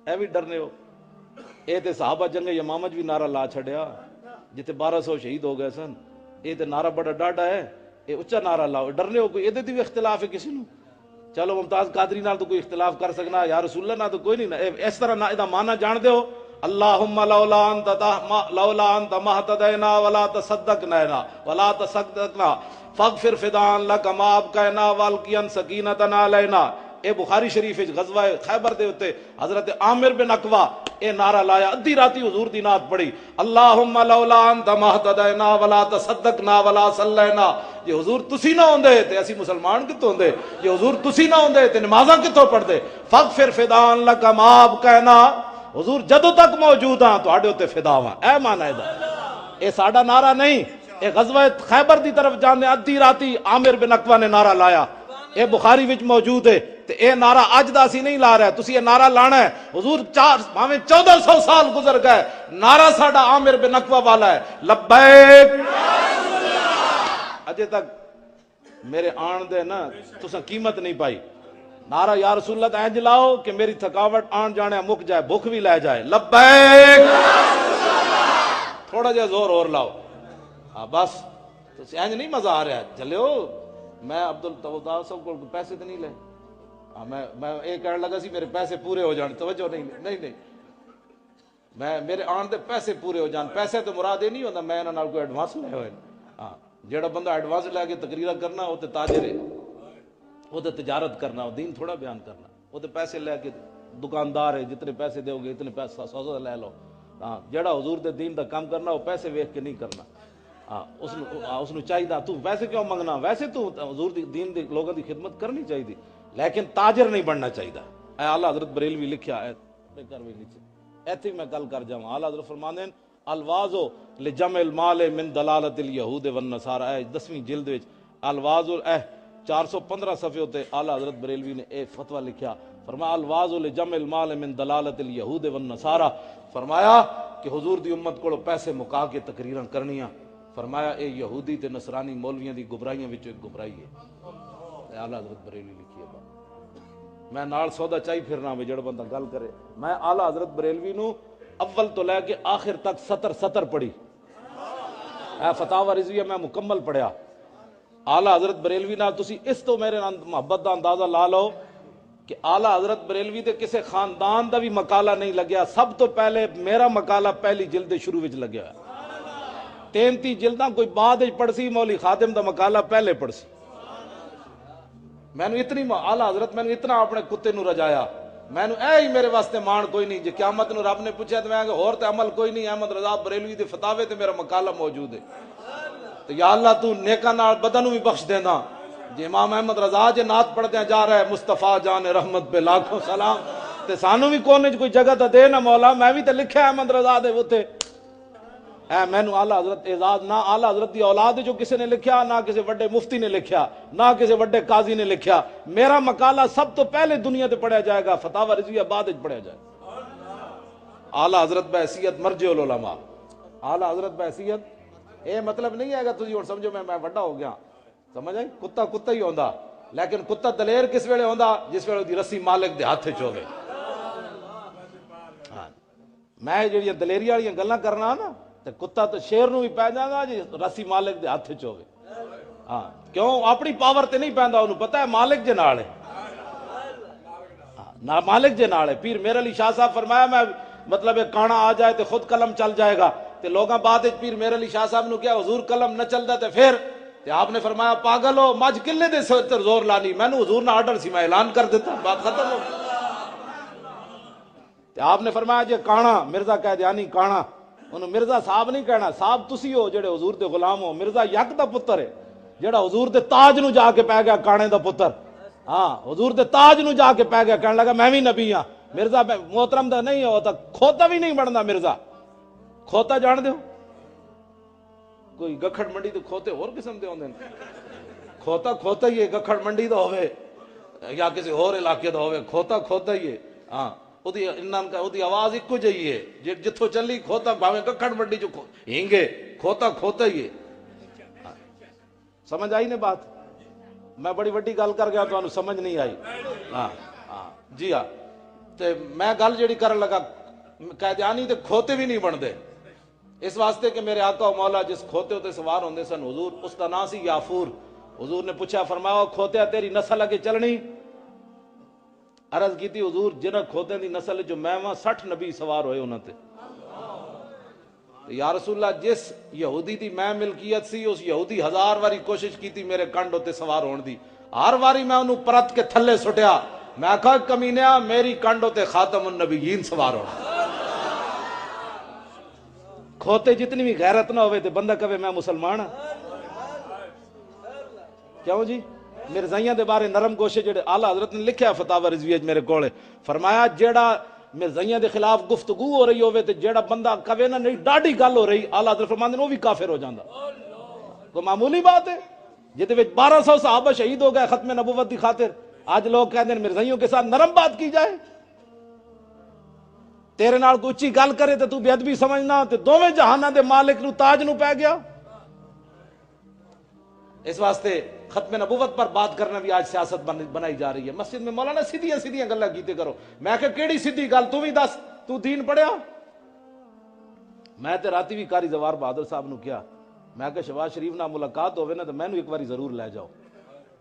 اے بھی ڈرنے ہو، اے تے صحابہ جنگ یمامہ بھی نعرہ لا چھڑیا جتے 1200 شہید ہو گئے سن، اے تے نعرہ بڑا ڈاڈا ہے، اے اچھا نعرہ لاؤ، ڈرنے ہو کوئی ایدے بھی اختلاف ہے کسی نو؟ چلو ممتاز قادری نال تو کوئی اختلاف کر سکنا، یا رسول اللہ نال تو کوئی نہیں نا، اس طرح نہ ادا معنی جان دے ہو، اللہم لولا انت مہتدینا ولا تصدقنا ولا تصدقنا فاغفر فدان لک ما ابقینا والقین سکینتنا علینا۔ اے بخاری شریف غزوہ خیبر دے ہوتے حضرت عامر بن اقوا اے نعرہ لایا، ادھی راتی حضور دی نعت پڑھی، اللہم لولا انت مہتدینا ولا تصدقنا ولا صلینا۔ جی حضور تسی نہ ہوندے تے اسی مسلمان کتوں ہوندے، جی حضور تسی نہ ہوندے تے نمازاں کتوں پڑھ دے۔ فاغفر فدان لک ما ابقینا، حضور جدوں تک موجود ہاں تواڈے اوتے فدا ہاں، اے معنی ہے دا، اے ساڈا نعرہ نہیں، اے غزوہ خیبر دی طرف جانے ادھی راتی عامر بن اقوا نے نعرہ لایا، اے بخاری وچ موجود ہے، تے اے نعرہ اج دا اسی نہیں لا رہے، تسی اے نعرہ لانا ہے، حضور 1400 سال گزر گئے، نعرہ ساڈا عامر بن اقوا والا ہے، لبیک، اجے تک میرے آن دے نا تساں قیمت نہیں پائی، نعرہ یا رسول اللہ اینج لاؤ کہ میری تھکاوٹ آن جانے مک جائے، بھوک بھی لے جائے، لبیک، تھوڑا جہا زور اور لاؤ، ہاں بس اینج نہیں مزہ آ رہا ہے، چلو میں عبدالتواب صاحب کو پیسے تو نہیں لے، میں ایک کہنے لگا سی میرے پیسے پورے ہو جان، توجہ نہیں میں میرے آن دے پیسے پورے ہو جان، پیسے تو مراد یہ نہیں ہوتا میں انہاں نال کوئی ایڈوانس لے ہوئے، ہاں جیڑا بندہ ایڈوانس لے کے تقریرہ کرنا وہ تے تاجر ہے، وہ تے تجارت کرنا، وہ دین تھوڑا بیان کرنا، وہ تے پیسے لے کے دکاندار ہے، جتنے پیسے دو گے اتنے پیسہ سودا لے لو، ہاں جیڑا حضور دے دین دا کام کرنا وہ پیسے ویکھ کے نہیں کرنا، ہاں اس نو چاہیے تو ویسے کیوں منگنا، ویسے تو حضور دی دین دے لوگوں دی خدمت کرنی چاہیے لیکن تاجر نہیں بننا چاہیے۔ اے اعلیٰ حضرت بریلوی لکھیا ہے ایتھے میں گل کر جاواں، اعلیٰ حضرت فرماندے ہیں الواز لجمع المال من دلالت الیہود والنصارى، اے 10ویں جلد وچ الواز 415 صفحے ہوتے اعلیٰ حضرت بریلوی نے اے فتویٰ لکھیا، فرمایا الواز لجمع المال من دلالت الیہود والنصارى، فرمایا کہ حضور دی امت کو پیسے مکا کے تقریراں کرنیاں، فرمایا اے یہودی تے نصرانی مولویاں دی گمراہیاں وچ ایک گمراہی ہے، اعلیٰ حضرت بریلوی لکھی ہے بات، میں نال سودا چاہی پھرنا وے جڑا بندہ گل کرے، میں اعلیٰ حضرت بریلوی نو اول تو لے کے آخر تک سطر پڑھی، اے فتاوی رضویہ میں مکمل پڑھیا، اعلیٰ حضرت بریلوی نال تسی اس تو میرے محبت دا اندازہ لا لو کہ اعلیٰ حضرت بریلوی دے کسے خاندان دا بھی مقالہ نہیں لگیا، سب تو پہلے میرا مقالہ پہلی جلد شروع وچ لگیا ہے، 33 جلداں کوئی بعد پڑھ سی، مولی خادم دا مقالہ پہلے پڑھ سی، میں نے اتنی اعلیٰ حضرت میں نے اتنا اپنے کتے نو رجایا، میں نے اے ہی میرے واسطے مان کوئی نہیں، جی قیامت نو رب نے پوچھا تو میں کہ اور تے عمل کوئی نہیں، احمد رضا بریلوی دے فتاوے تے میرا مقالہ موجود ہے، تو یا اللہ تو نیکاں نال بدن بھی بخش دینا، جی امام احمد رضا جے نعت پڑھدے جا رہا ہے مصطفیٰ جان رحمت پہ لاکھوں سلام، تے سانو بھی کونے کوئی جگہ تے دے نا مولا، میں بھی تے لکھیا احمد رضا دے اوتے، اے مینوں اعلیٰ حضرت اعزاز نہ اعلیٰ حضرت دی اولاد جو کسی نے لکھیا، نہ کسی بڑے مفتی نے لکھیا، نہ کسی بڑے قاضی نے لکھیا، میرا مقالہ سب تو پہلے دنیا تے پڑھیا جائے گا، فتاوی رضویہ بعد وچ پڑھیا جائے گا، اعلیٰ حضرت بحیثیت مرجع العلماء، اعلیٰ حضرت بحیثیت اے مطلب نہیں ہے گا تسی ہن سمجھو میں بڑا ہو گیا، سمجھ آئی، کتا کتا ہی ہوندا، لیکن کتا دلیر کس ویلے ہوندا جس ویلے دی رسی مالک دے ہاتھ وچ ہوے، میں جڑیاں دلیری والیاں گلاں کرنا نا تے کتا تو شیر نو بھی پی جاندا جی رسی مالک دے ہاتھ وچ ہوے، ہاں کیوں اپنی پاور تے نہیں پیندا، انہوں پتہ ہے مالک جے نال ہے، نہ مالک جے نال ہے، پیر میر علی شاہ صاحب فرمایا میں مطلب ہے کانا آ جائے تو خود قلم چل جائے گا. تے لوگاں بعد پیر میرے علی شاہ صاحب نو کیا حضور قلم نہ چلدا تے پھر تے آپ نے فرمایا پاگل ہو مجھ کلے دے سر زور لانی, میں نو حضور نہ آرڈر سی میں اعلان کر دیتا, بات ختم ہو. تے آپ نے فرمایا جے کانا مرزا قیدیانی کانا انہوں مرزا صاحب نہیں کہنا, صاحب تسی ہو جڑے حضور دے غلام ہو. مرزا یک دا پتر ہے جڑا حضور دے تاج نو جا کے پہ گیا کانے دا پتر, ہاں حضور دے تاج نو جا کے پہ گیا کہنے لگا میں بھی نبی ہاں. مرزا محترم دا نہیں ہوتا کھوتا بھی نہیں بننا. مرزا کھوتا جان دیو کوئی گکھڑ منڈی تو کھوتے اور قسم دے ہوندے ہیں, کھوتا کھوتا ہی ہے, گکھڑ منڈی دا ہوئے یا کسی اور علاقے دا ہوئے, کھوتا کھوتا ہی ہے. ہاں دی آواز ایک جہی ہے جتھوں چلی کھوتا بھاویں گکھڑ منڈی جو ہینگے کھوتا کھوتا ہی ہے. سمجھ آئی نے بات؟ میں بڑی وڈی گل کر گیا تو سمجھ نہیں آئی. ہاں ہاں جی ہاں. تے میں گل جیڑی کرن لگا قیدیانی تے کھوتے بھی نہیں بنتے, اس واسطے کہ میرے آقا و مولا جس کھوتے ہوتے سوار ہوندے سن حضور اس دا نام سی یافور. حضور نے پوچھا فرمایا کھوتیا تیری نسل اگے چلنی؟ عرض کی تھی حضور جنہ کھوتے دی نسل جو میں وہاں 60 نبی سوار ہوئے انہوں تے. یا رسول اللہ جس یہودی دی میں ملکیت سی اس یہودی 1000 واری کوشش کی تھی میرے کنڈ ہوتے سوار ہون دی, ہر واری میں انہوں پرت کے تھلے سٹیا, میں کہا کمینیا میری کنڈ ہوتے خاتم النبیین سوار ہونا. کھوتے جتنی بھی غیرت نہ ہوئے تے بندہ کہے میں مسلمان ہاں. کیوں جی مرزائیاں دے بارے نرم گوشے جڑے اعلیٰ حضرت نے لکھیا فتاوی رضویہ میرے کولے, فرمایا جیڑا مرزائیاں دے خلاف گفتگو ہو رہی ہوئے تے جیڑا بندہ کہے نا نہیں ڈاڈی گل ہو رہی, اعلیٰ حضرت فرماندے وہ بھی کافر ہو جاندا. کوئی معمولی بات ہے جہدے وچ 1200 صحابہ شہید ہو گئے ختم نبوت دی خاطر. آج لوگ کہتے ہیں مرزائیوں کے ساتھ نرم بات کی جائے, تیرے نال کوئی اچھی گل کرے تے تو بے ادبی سمجھنا تے دوویں جہاناں دے مالک نو تاج نو پہ گیا. اس واسطے ختم نبوت پر بات کرنا بھی آج سیاست بنائی جا رہی ہے. مسجد میں مولانا سیدھیاں سیدھیاں گلاں کیتے کرو. میں کہ کیڑی سیدھی گل تو بھی دس, تو دین پڑھیا؟ میں تے راتی بھی قاری زوار بہادر صاحب نو کیا, میں کہ شہباز شریف نال ملاقات ہوے نا تے مینوں ایک باری ضرور لے جاؤ.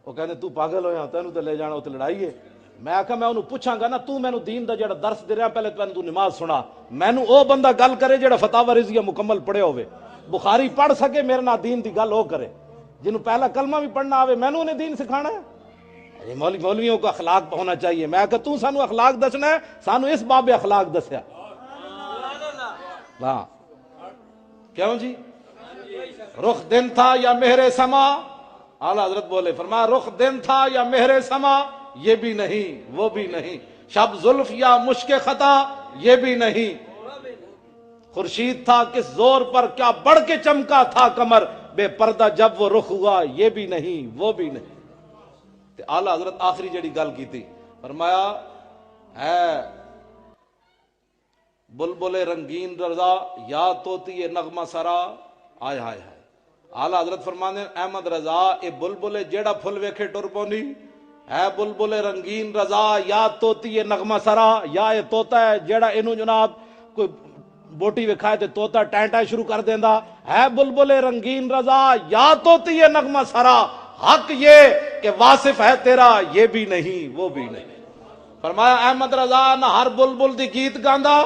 وہ کہندے تو پاگل ہویا تینوں تے لے جانا تے لڑائی ہے. میں آکھا میں انہوں پوچھاں گا نا تو مینوں دین دا جڑا درس دے رہا پہلے تو نماز سنا, مینوں او بندہ گل کرے جڑا فتاوی رضویہ مکمل پڑھیا ہوئے, بخاری پڑھ سکے میرے نال دین دی گل او کرے, جنہوں پہلا کلمہ بھی پڑھنا آوے مینوں نے دین سکھانا ہے. مولویوں کو اخلاق ہونا چاہیے. میں کہا تو سانو اخلاق دسنا ہے, سانو اس باب اخلاق دسیا. ہاں کیوں جی رخ دن تھا یا مہر سما, اعلیٰ حضرت بولے فرمایا رخ دن تھا یا مہر سما یہ بھی نہیں وہ بھی نہیں, شب زلف یا مشک خطا یہ بھی نہیں, خورشید تھا کس زور پر کیا بڑھ کے چمکا تھا کمر, بے پردہ جب وہ رخ ہوا یہ بھی نہیں وہ بھی نہیں. تے اعلیٰ حضرت آخری جڑی گل کی تھی فرمایا ہے بلبل رنگین رضا یا توتی نغمہ سرا, آئے ہائے ہائے. اعلیٰ حضرت فرمانے احمد رضا اے بلبل جیڑا پھل ویکھے ٹر پونی ہے, بلبل رنگین رضا یا توتی نغمہ سرا, یا اے توتا ہے جیڑا اینو جناب کوئی بوٹی وکھائے تے توتا ٹینٹا شروع کر دیندا ہے. بلبل رنگین رضا یا توتی نغمہ سرا, حق یہ کہ واصف ہے تیرا یہ بھی نہیں وہ بھی نہیں. فرمایا احمد رضا نہ ہر بلبل دی گیت گاندا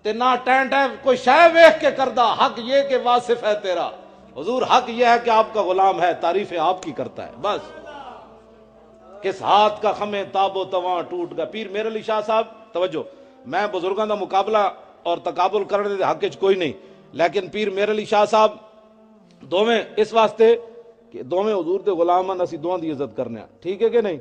تے نہ ٹینٹا کوئی شے ویکھ کے کردا, حق یہ کہ واصف ہے تیرا. حضور حق یہ ہے کہ آپ کا غلام ہے, تعریفیں آپ کی کرتا ہے. بس کس ہاتھ کا خمیں تاب و تواں ٹوٹ گیا. پیر میرے علی شاہ صاحب توجہ, میں بزرگاں دا مقابلہ اور تقابل کرنے دے حق وچ کوئی نہیں, لیکن پیر میرے علی شاہ صاحب دوویں اس واسطے کہ دوویں حضور دے غلام ہیں, اسی دوواں دی عزت کرنے ہیں. ٹھیک ہے کہ نہیں؟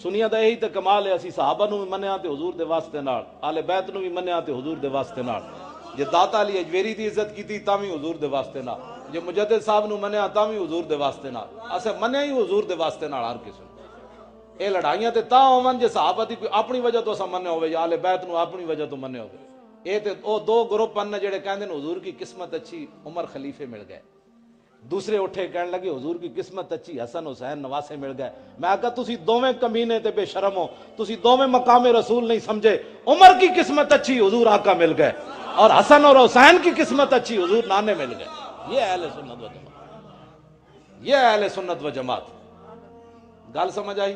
سنیا دا یہی تے کمال ہے, اسی صحابہ نو بھی منیا تے حضور دے واسطے نال, آل بیت نو بھی منیا تے حضور دے واسطے نال, جے داتا علی اجویری دی عزت کیتی تاں وی حضور دے واسطے نال, جے مجدد صاحب نو منیا تاں وی حضور دے واسطے نال, اسے منیا ہی حضور دے واسطے نال ہر کسے. اے لڑائیاں تے تاں ہون جے صحابہ دی کوئی اپنی وجہ تو اسا منیا ہوے یا آل بیت نو اپنی وجہ تو منیا ہوے. اے تے او دو گروپ ہیں جڑے کہندے نے حضور کی قسمت اچھی عمر خلیفے مل گئے, دوسرے اٹھے کہنے لگے حضور کی قسمت اچھی حسن حسین نواسے مل گئے. میں کہا تسی دوویں کمینے تے بے شرم ہو, تسی دوویں مقام رسول نہیں سمجھے. عمر کی قسمت اچھی حضور آقا مل گئے, اور حسن اور حسین کی قسمت اچھی حضور نانے مل گئے. یہ اہل سنت و جماعت, یہ اہل سنت و جماعت. گل سمجھ آئی؟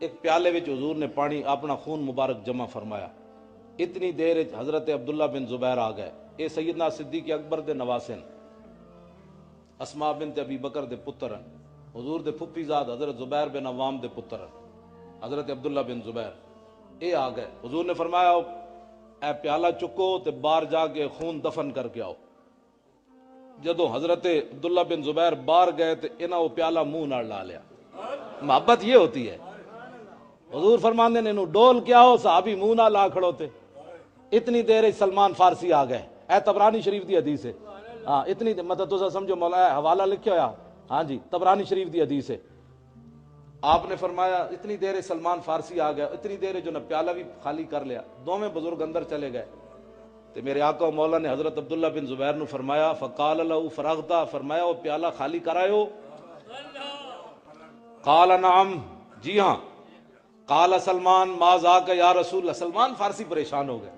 ایک پیالے وچ حضور نے پانی اپنا خون مبارک جمع فرمایا. اتنی دیر حضرت عبداللہ بن زبیر آ گئے. اے سیدنا صدیق اکبر دے نواسن، اسماء بنت ابی بکر دے پترن، حضور دے پھپھی زاد حضرت زبیر بن عوام دے پترن حضرت عبداللہ بن زبیر. اے آ گئے. حضور نے فرمایا اے پیالہ چکو تے باہر جا کے خون دفن کر کے آؤ. جدو حضرت عبداللہ بن زبیر باہر گئے تے انہاں وہ پیالہ منہ نال لا لیا. محبت یہ ہوتی ہے. حضور فرماندے نے انہوں ڈول کیا ہو، صحابی منہ نہ لا کھڑوتے. اتنی دیر سلمان فارسی آ گئے. اے طبرانی شریف دی حدیث ہے. ہاں اتنی مطلب تو سمجھو مولا حوالہ لکھیا ہوا، ہاں جی طبرانی شریف دی حدیث ہے. آپ نے فرمایا اتنی دیر سلمان فارسی آ گیا. اتنی دیر جو نہ پیالہ بھی خالی کر لیا. دونوں بزرگ اندر چلے گئے تو میرے آقا و مولا نے حضرت عبداللہ بن زبیر نو فرمایا فقال له فرغتا، فرمایا وہ پیالہ خالی کرائے ہو؟ قال نعم، جی ہاں. قال سلمان ما ذاک یا رسول اللہ. سلمان فارسی پریشان ہو گئے.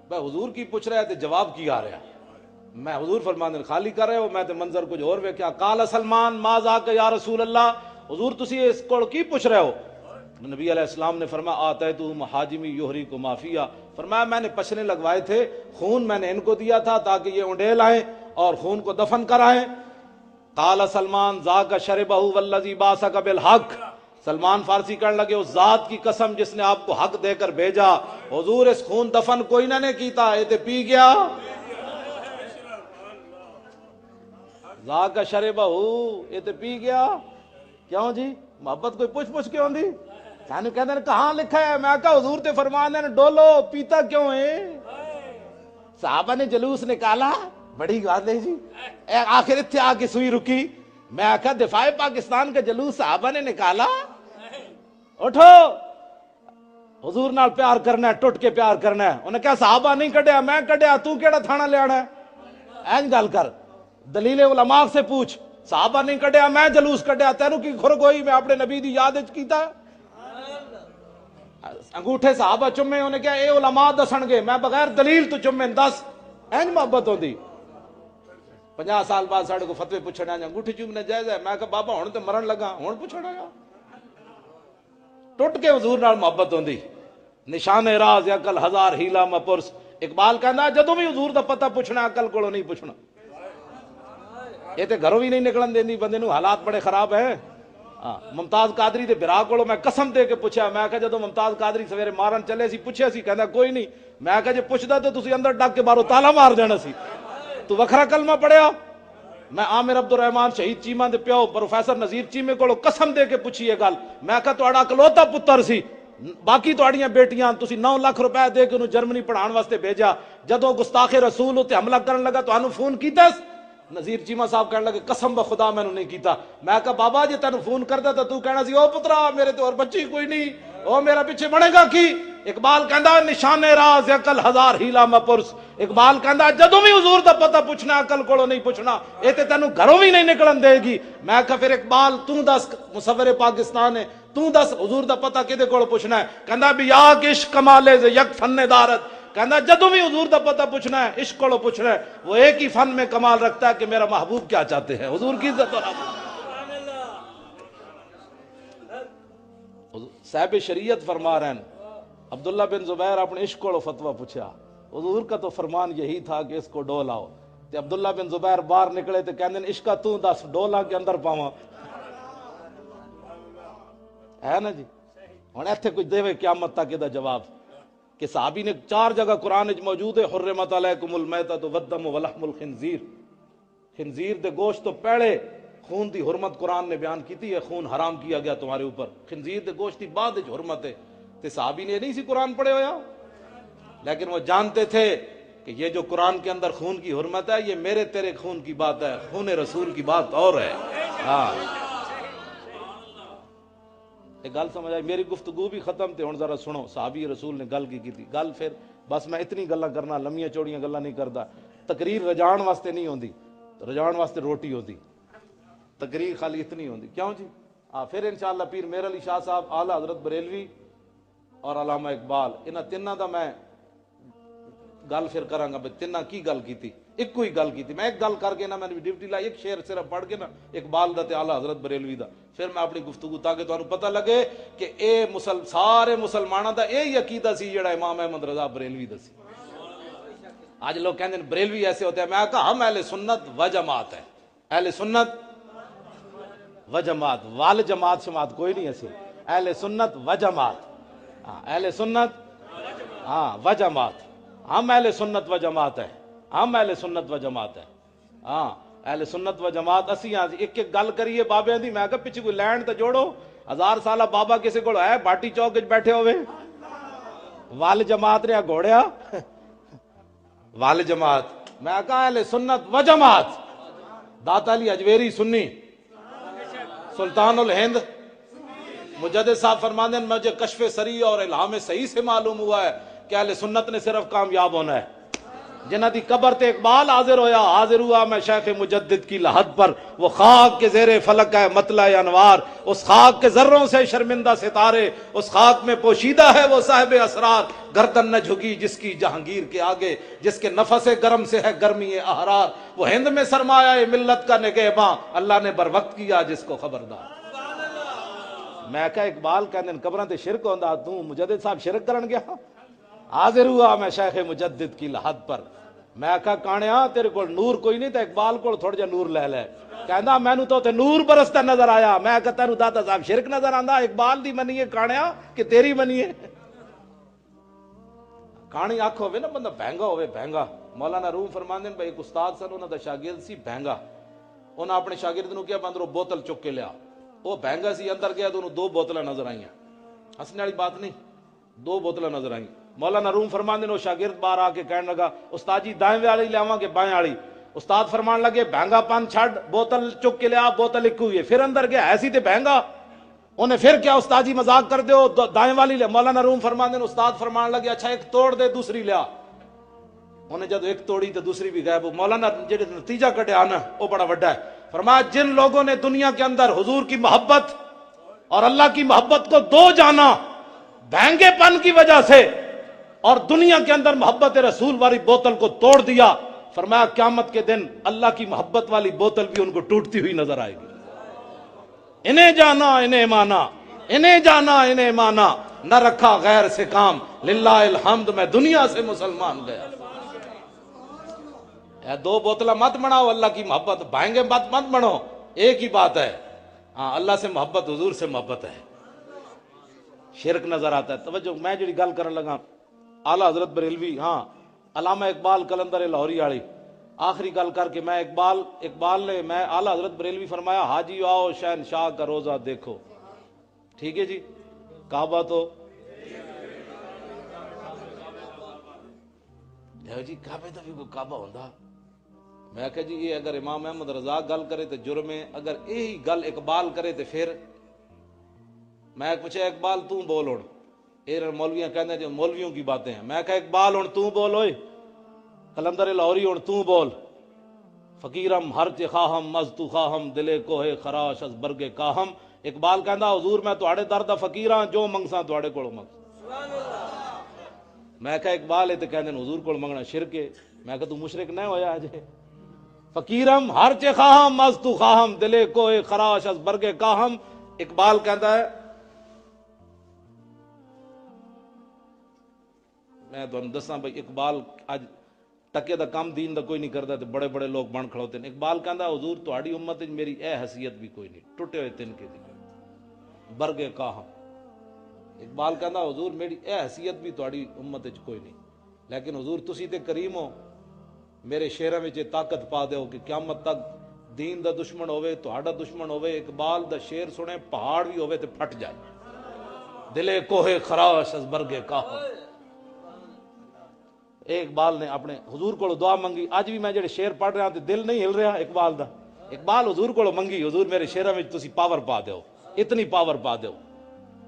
میں حضور کی پوچھ رہا ہے تو جواب کی آ رہا. میں حضور فرماندے خالی کر رہے ہو، میں تے منظر کچھ اور ویکھیا. قال سلمان ما ذاک یا رسول اللہ. حضور تسی اس کو کی پوچھ رہے ہو؟ نبی علیہ السلام نے فرمایا آتیتہ محاجمی یحریک ما فیہا. فرمایا میں نے پچھنے لگوائے تھے، خون میں نے ان کو دیا تھا تاکہ یہ انڈیل آئیں اور خون کو دفن کرائیں. قال سلمان ذاک شربہ والذی باسک بالحق. سلمان فارسی کہنے لگے اس ذات کی قسم جس نے آپ کو حق دے کر بھیجا، حضور اس خون دفن کوئی نہ نے کیتا، یہ تے پی گیا. ذاک شربہ یہ تے پی گیا. کیوں جی؟ محبت کوئی پوچھ کے ہوندی؟ سانو کہندے نے کہاں لکھا ہے؟ میں کہا حضور تے فرماندے نے ڈولو، پیتا کیوں ہے؟ صحابہ نے جلوس نکالا. بڑی بات ہے جی. آخر اتنے آ کے سوئی رکی. میں آخا دفاع پاکستان کا جلوس صحابہ نے نکالا. اٹھو حضور نال پیار کرنا ہے، ٹوٹ کے پیار کرنا ہے. انہیں کہا صحابہ نہیں کڈیا، میں کڈیا، تو کیڑا تھانہ لے آنا ہے؟ این گل کر، دلیل علماء سے پوچھ. صحابہ نہیں کڈیا، میں جلوس کڈیا، تینوں کی خور گوئی میں اپنے نبی دی یاد وچ کیتا. انگوٹھے صحابہ چومے. انہیں کہا اے علماء دسن گے، میں بغیر دلیل تو چومے دس. این محبت ہوندی. 50 سال بعد ساڑھے کو فتوے پوچھنا انگوٹھی چومنے جائز ہے. میں کہا بابا ہن تے مرن لگا، ہن پوچھنا گا. ٹوٹ کے حضور نال محبت ہوندی. نشان راز عقل ہزار ہیلا مپرس. اقبال کہندا جدوں بھی حضور دا پتہ پوچھنا عقل کولوں نہیں پوچھنا. یہ تے گھروں بھی نہیں نکلن دیندی بندے نو، حالات بڑے خراب ہیں. ممتاز قادری دے برا کولوں میں قسم دے کے پوچھا. میں کہا جدوں ممتاز قادری سویرے مارن چلے سی پوچھیا سی، کہندا کوئی نہیں. میں کہا جے پوچھدا تے تسی اندر ڈک کے باہروں تالا مار دینا سی. تو وکھرا کلمہ پڑھیا. میں عامر عبد الرحمان شہید چیمہ دے پیو پروفیسر نذیر چیمے کو قسم دے کے پوچھی یہ گل. میں کہا تہاڈا اکلوتا پتر سی، باقی تہاڈیاں بیٹیاں تسی 9 لاکھ روپے دے کے انہوں جرمنی پڑھان واسطے بھیجا. جدوں گستاخ رسول تے حملہ کرن لگا تو انہوں فون کیتا؟ نذیر چیمہ صاحب کہنے لگے قسم بخدا میں نے نہیں کیتا. میں کہا بابا جی تینوں فون کردا تے تو کہنا سی او پترا میرے تو اور بچی کوئی نہیں، او میرا پیچھے بنے گا کی. اقبال کہندا نشان راز عقل ہزار ہیلا مپرس. اقبال کہندا جدوں بھی حضور دا پتہ پوچھنا عقل کولوں نہیں پوچھنا، اے تے تینوں گھروں بھی نہیں نکلن دے گی. میں کہا پھر اقبال تو دس، مصور پاکستان ہے، تو دس حضور دا پتہ کدے کول پوچھنا ہے؟ کہندا بھی یا کہ عشق کمالے ز یک فن دارت. کہندا جدوں بھی حضور دا پتہ پوچھنا ہے عشق کولوں پوچھنا ہے. وہ ایک ہی فن میں کمال رکھتا ہے کہ میرا محبوب کیا چاہتے ہیں، حضور کی عزت اور صاحب شریعت فرما رہے ہیں. عبداللہ بن زبیر اپنے عشق کو فتویٰ پوچھا. حضور کا تو فرمان یہی تھا کہ اس کو ڈولاؤ. تے عبداللہ بن زبیر باہر نکلے تو کہنے عشقہ تو دس ڈولا کے اندر پاواں ہے نا جی. ہن ایتھے کچھ دے قیامت تک دا جواب کہ صحابی نے 4 جگہ قرآن وچ موجود ہے حرمت علیکم المیتۃ والدم ولحم الخنزیر. خنزیر دے گوشت تو پہلے خون دی حرمت قرآن نے بیان کیتی ہے، خون حرام کیا گیا تمہارے اوپر. خنزیر دے گوشت دی بعد وچ حرمت ہے. تے صحابی نے نہیں سی قرآن پڑھے ہویا، لیکن وہ جانتے تھے کہ یہ جو قرآن کے اندر خون کی حرمت ہے یہ میرے تیرے خون کی بات ہے، خون رسول کی بات اور ہے. ہاں ایک گل سمجھ آئی. میری گفتگو بھی ختم تے ہن ذرا سنو صحابی رسول نے گل کی تھی. گل پھر بس میں اتنی گلاں کرنا، لمیاں چوڑیاں گلاں نہیں کردا. تقریر رجان واسطے نہیں ہوندی، رجان واسطے روٹی ہوندی. تقریر خالی اتنی ہوندی. کیوں جی؟ پھر انشاءاللہ پیر میر علی شاہ صاحب، اعلیٰ حضرت بریلوی اور علامہ اقبال، انہاں تیناں دا میں گل پھر کراں گا بھئی تنہاں کی گل کیتی، ایک کوئی گل کیتی، میں ایک گل کر کے نا میں نے ڈیوٹی لائی، ایک شعر صرف پڑھ کے نا اقبال دا تے اعلیٰ حضرت بریلوی دا، پھر میں اپنی گفتگو تاکہ تانوں پتہ لگے کہ اے سارے مسلماناں دا یہی عقیدہ سی جڑا امام احمد رضا بریلوی دا سی۔ آج لوگ کہتے ہیں بریلوی ایسے ہوتے ہیں، میں کہا ہم اہل سنت و جماعت ہے، اہل سنت و جماعت، وال جماعت شماعت کوئی نہیں ایسی، اہل سنت و جماعت، اہل سنت و جماعت، ہم اہل سنت و جماعت ہے، ہم اہل سنت و جماعت ہے، اہل سنت و جماعت اسی ہاں ایک ایک گل کریے بابے دی، میں کہا پیچھے کوئی لینڈ تے جوڑو، 1000 سالہ بابا کسی کو ہے باٹی چوک وچ بیٹھے ہوئے، وال جماعت رہا گھوڑیا وال جماعت، میں کہا اہل سنت و جماعت، داتا علی اجویری سنی، سلطان الہند مجدد صاحب فرماتے ہیں مجھے کشف سری اور الہام صحیح سے معلوم ہوا ہے کہ اہل سنت نے صرف کامیاب ہونا ہے، جنہ دی قبر تے اقبال حاضر ہویا، حاضر ہوا میں شیخ مجدد کی لحد پر، وہ خاک کے زیر فلک ہے مطلع انوار، اس خاک کے ذروں سے شرمندہ ستارے، اس خاک میں پوشیدہ ہے وہ صاحب اسرار، گردن نہ جھکی جس کی جہانگیر کے آگے، جس کے نفس گرم سے ہے گرمی احرار، وہ ہند میں سرمایہ ملت کا نگہباں، اللہ نے بر وقت کیا جس کو خبردار۔ میں کہا اقبال کہندے قبراں تے شرک ہوندا، تو مجدد صاحب شرک کرن گیا، حاضر ہوا میں شیخ مجدد کی لحد پر، میں کہا کانیا تیرے کو نور کوئی نہیں تے اقبال کو تھوڑا جا نور لے لے، کہندا مینوں تو تے نور برستا نظر آیا، میں کہا تینوں داتا صاحب شرک نظر آندا، اقبال دی منیے کانیا کہ تیری منیے؟ کہانی آنکھ ہوئے نا بندہ بہنگا ہوئے، بہنگا، مولانا روم فرماندے ہیں بھائی ایک استاد سن انہاں دا شاگرد سی بہنگا، انہاں اپنے شاگرد نوں کیا بندرو بوتل چک کے لیا، وہ بہنگا سی اندر گیا تو انہوں 2 بوتلیں نظر آئیں، ہنسنے والی بات نہیں، 2 بوتلیں نظر آئیں، مولانا روم فرمان دے شاگرد باہر آ کے کہنے لگا استاد جی دائیں والی لیاواں کہ بائیں والی، استاد فرمان لگے بہنگا پن چھڈ، بوتل چک کے لیا، بوتل ایک ہوئی ہے، پھر اندر گیا ایسی تے بہنگا، انہیں پھر کیا استاد جی مذاق کر دیو دائیں والی لے، مولانا روم فرمان دے استاد فرمان لگے اچھا ایک توڑ دے دوسری لیا، انہیں جب ایک توڑی تو دوسری بھی غائب ہو، مولانا جڑے نتیجہ کٹیا نا وہ بڑا بڑا ہے، فرمایا جن لوگوں نے دنیا کے اندر حضور کی محبت اور اللہ کی محبت کو 2 جانا بہنگے پن کی وجہ سے اور دنیا کے اندر محبت رسول والی بوتل کو توڑ دیا، فرمایا قیامت کے دن اللہ کی محبت والی بوتل بھی ان کو ٹوٹتی ہوئی نظر آئے گی۔ انہیں جانا انہیں مانا، انہیں جانا انہیں مانا، نہ رکھا غیر سے کام، للہ الحمد میں دنیا سے مسلمان گیا۔ 2 بوتلیں مت بناؤ، اللہ کی محبت بھائنگے مت بنو، ایک ہی بات ہے، ہاں اللہ سے محبت حضور سے محبت ہے، شرک نظر آتا ہے۔ توجہ میں جڑی گل کرن لگا اعلیٰ حضرت بریلوی، ہاں علامہ اقبال کلندر لاہوری والی، آخری گل کر کے میں اقبال نے میں اعلیٰ حضرت بریلوی فرمایا حاجی آؤ شہنشاہ کا روزہ دیکھو، ٹھیک ہے جی، کعبہ تو جی کعبے تو بھی کوئی کعبہ ہوندا، میں کہا جی یہ اگر امام احمد رضا گل کرے تو جرم ہے، اگر یہی گل اقبال کرے تو پھر میں پوچھا اقبال تو بول ہوں، یہ مولویاں کہتے ہیں جو مولویوں کی باتیں ہیں، میں کہا اقبال ہوں تو بول ہوئے، کلندر لاہوری ہوں تو بول، فقیرم ہر خواہم از تو خواہم دلے کوہ خراش از برگ کاہم، اقبال کہندا حضور میں تواڈے در دا فقیر ہاں جو منگساں تواڈے کولوں منگ، میں کہا اقبال تے کہندے حضور کول منگنا شرک ہے، میں کہا تو مشرک نہ ہویا اجے، فقیرم ہر خواہم از تو خواہم دلے کوہ خراش از برگ کاہم، اقبال کہندا ہے میں تمہیں دساں بھائی اقبال اج ٹکے دا کام دین دا کوئی نہیں کرتا تے بڑے بڑے لوگ بن کھڑوتے ہیں، اقبال کہندا حضور تہاڈی امت وچ میری اے حیثیت بھی کوئی نہیں، ٹوٹے ہوئے تنکے دی برگ کاہم، اقبال کہندا حضور میری اے حیثیت بھی تہاڈی امت وچ کوئی نہیں، لیکن حضور تسی تے کریم ہو، میرے شعراں وچ طاقت پا دیو کہ قیامت تک دین دا دشمن ہوئے تہاڈا دشمن ہوئے اقبال دا شعر سنے پہاڑ بھی ہوئے تے پھٹ جائے، دلے کوہ خراش از برگ کاہم، اقبال نے اپنے حضور کو دعا منگی، آج بھی میں جڑے شعر پڑھ رہا تے دل نہیں ہل رہا اقبال دا، اقبال حضور کو منگی حضور میرے شعراں وچ تسی پاور پا دیو، اتنی پاور پا دیو،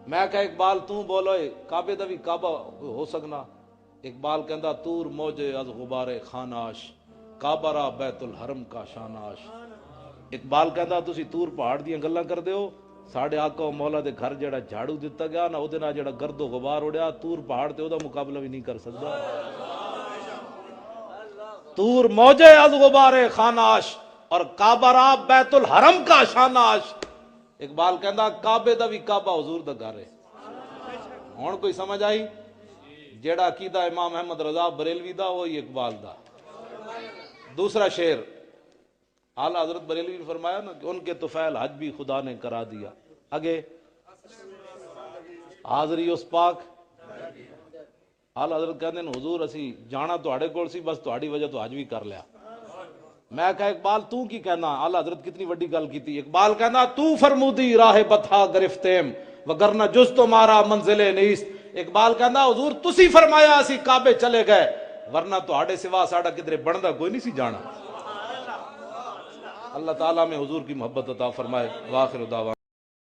میں کہا اقبال تو بولو کعبے دا بھی کعبہ ہو سکنا، اقبال کہندا تور موجے از غبار خاناش کعبہ را بیت الحرم کا شاناش، اقبال کہندا تسی تور پہاڑ دیاں گلاں کر دیو، ساڈے آقا و مولا دے گھر جڑا جھاڑو دتا گیا نا او دے نال جڑا گرد و غبار اڑیا تور پہاڑ تے او دا مقابلہ بھی نہیں کر سکدا، طور موجے از غبار خاناش اور کعبہ را بیت الحرم کا شاناش. اقبال کہندا کعبے دا بھی کعبہ حضور دا گھر ہے. ہن کوئی سمجھ آئی؟ جیڑا عقیدہ امام احمد رضا بریلوی دا وہی اقبال دا. دوسرا شعر اعلی حضرت بریلوی نے فرمایا نا کہ ان کے طفیل حج بھی خدا نے کرا دیا. آگے حاضری اس پاک. اعلی حضرت کہتے ہیں حضور اسی جانا تواڈے کول سی بس تواڈی وجہ تو حج بھی کر لیا. میں کہا اقبال تو کی کہنا؟ اعلی حضرت کتنی بڑی گل کیتی. اقبال کہنا تو فرمودی راہ بتھا گرفتیم وگرنہ جز تمہارا منزل نیست. اقبال کہنا حضور تسی فرمایا اسی کعبے چلے گئے ورنہ تواڈے سوا ساڈا کدھر بندا کوئی نہیں سی جانا. اللہ تعالیٰ میں حضور کی محبت عطا فرمائے. واخر دعوانا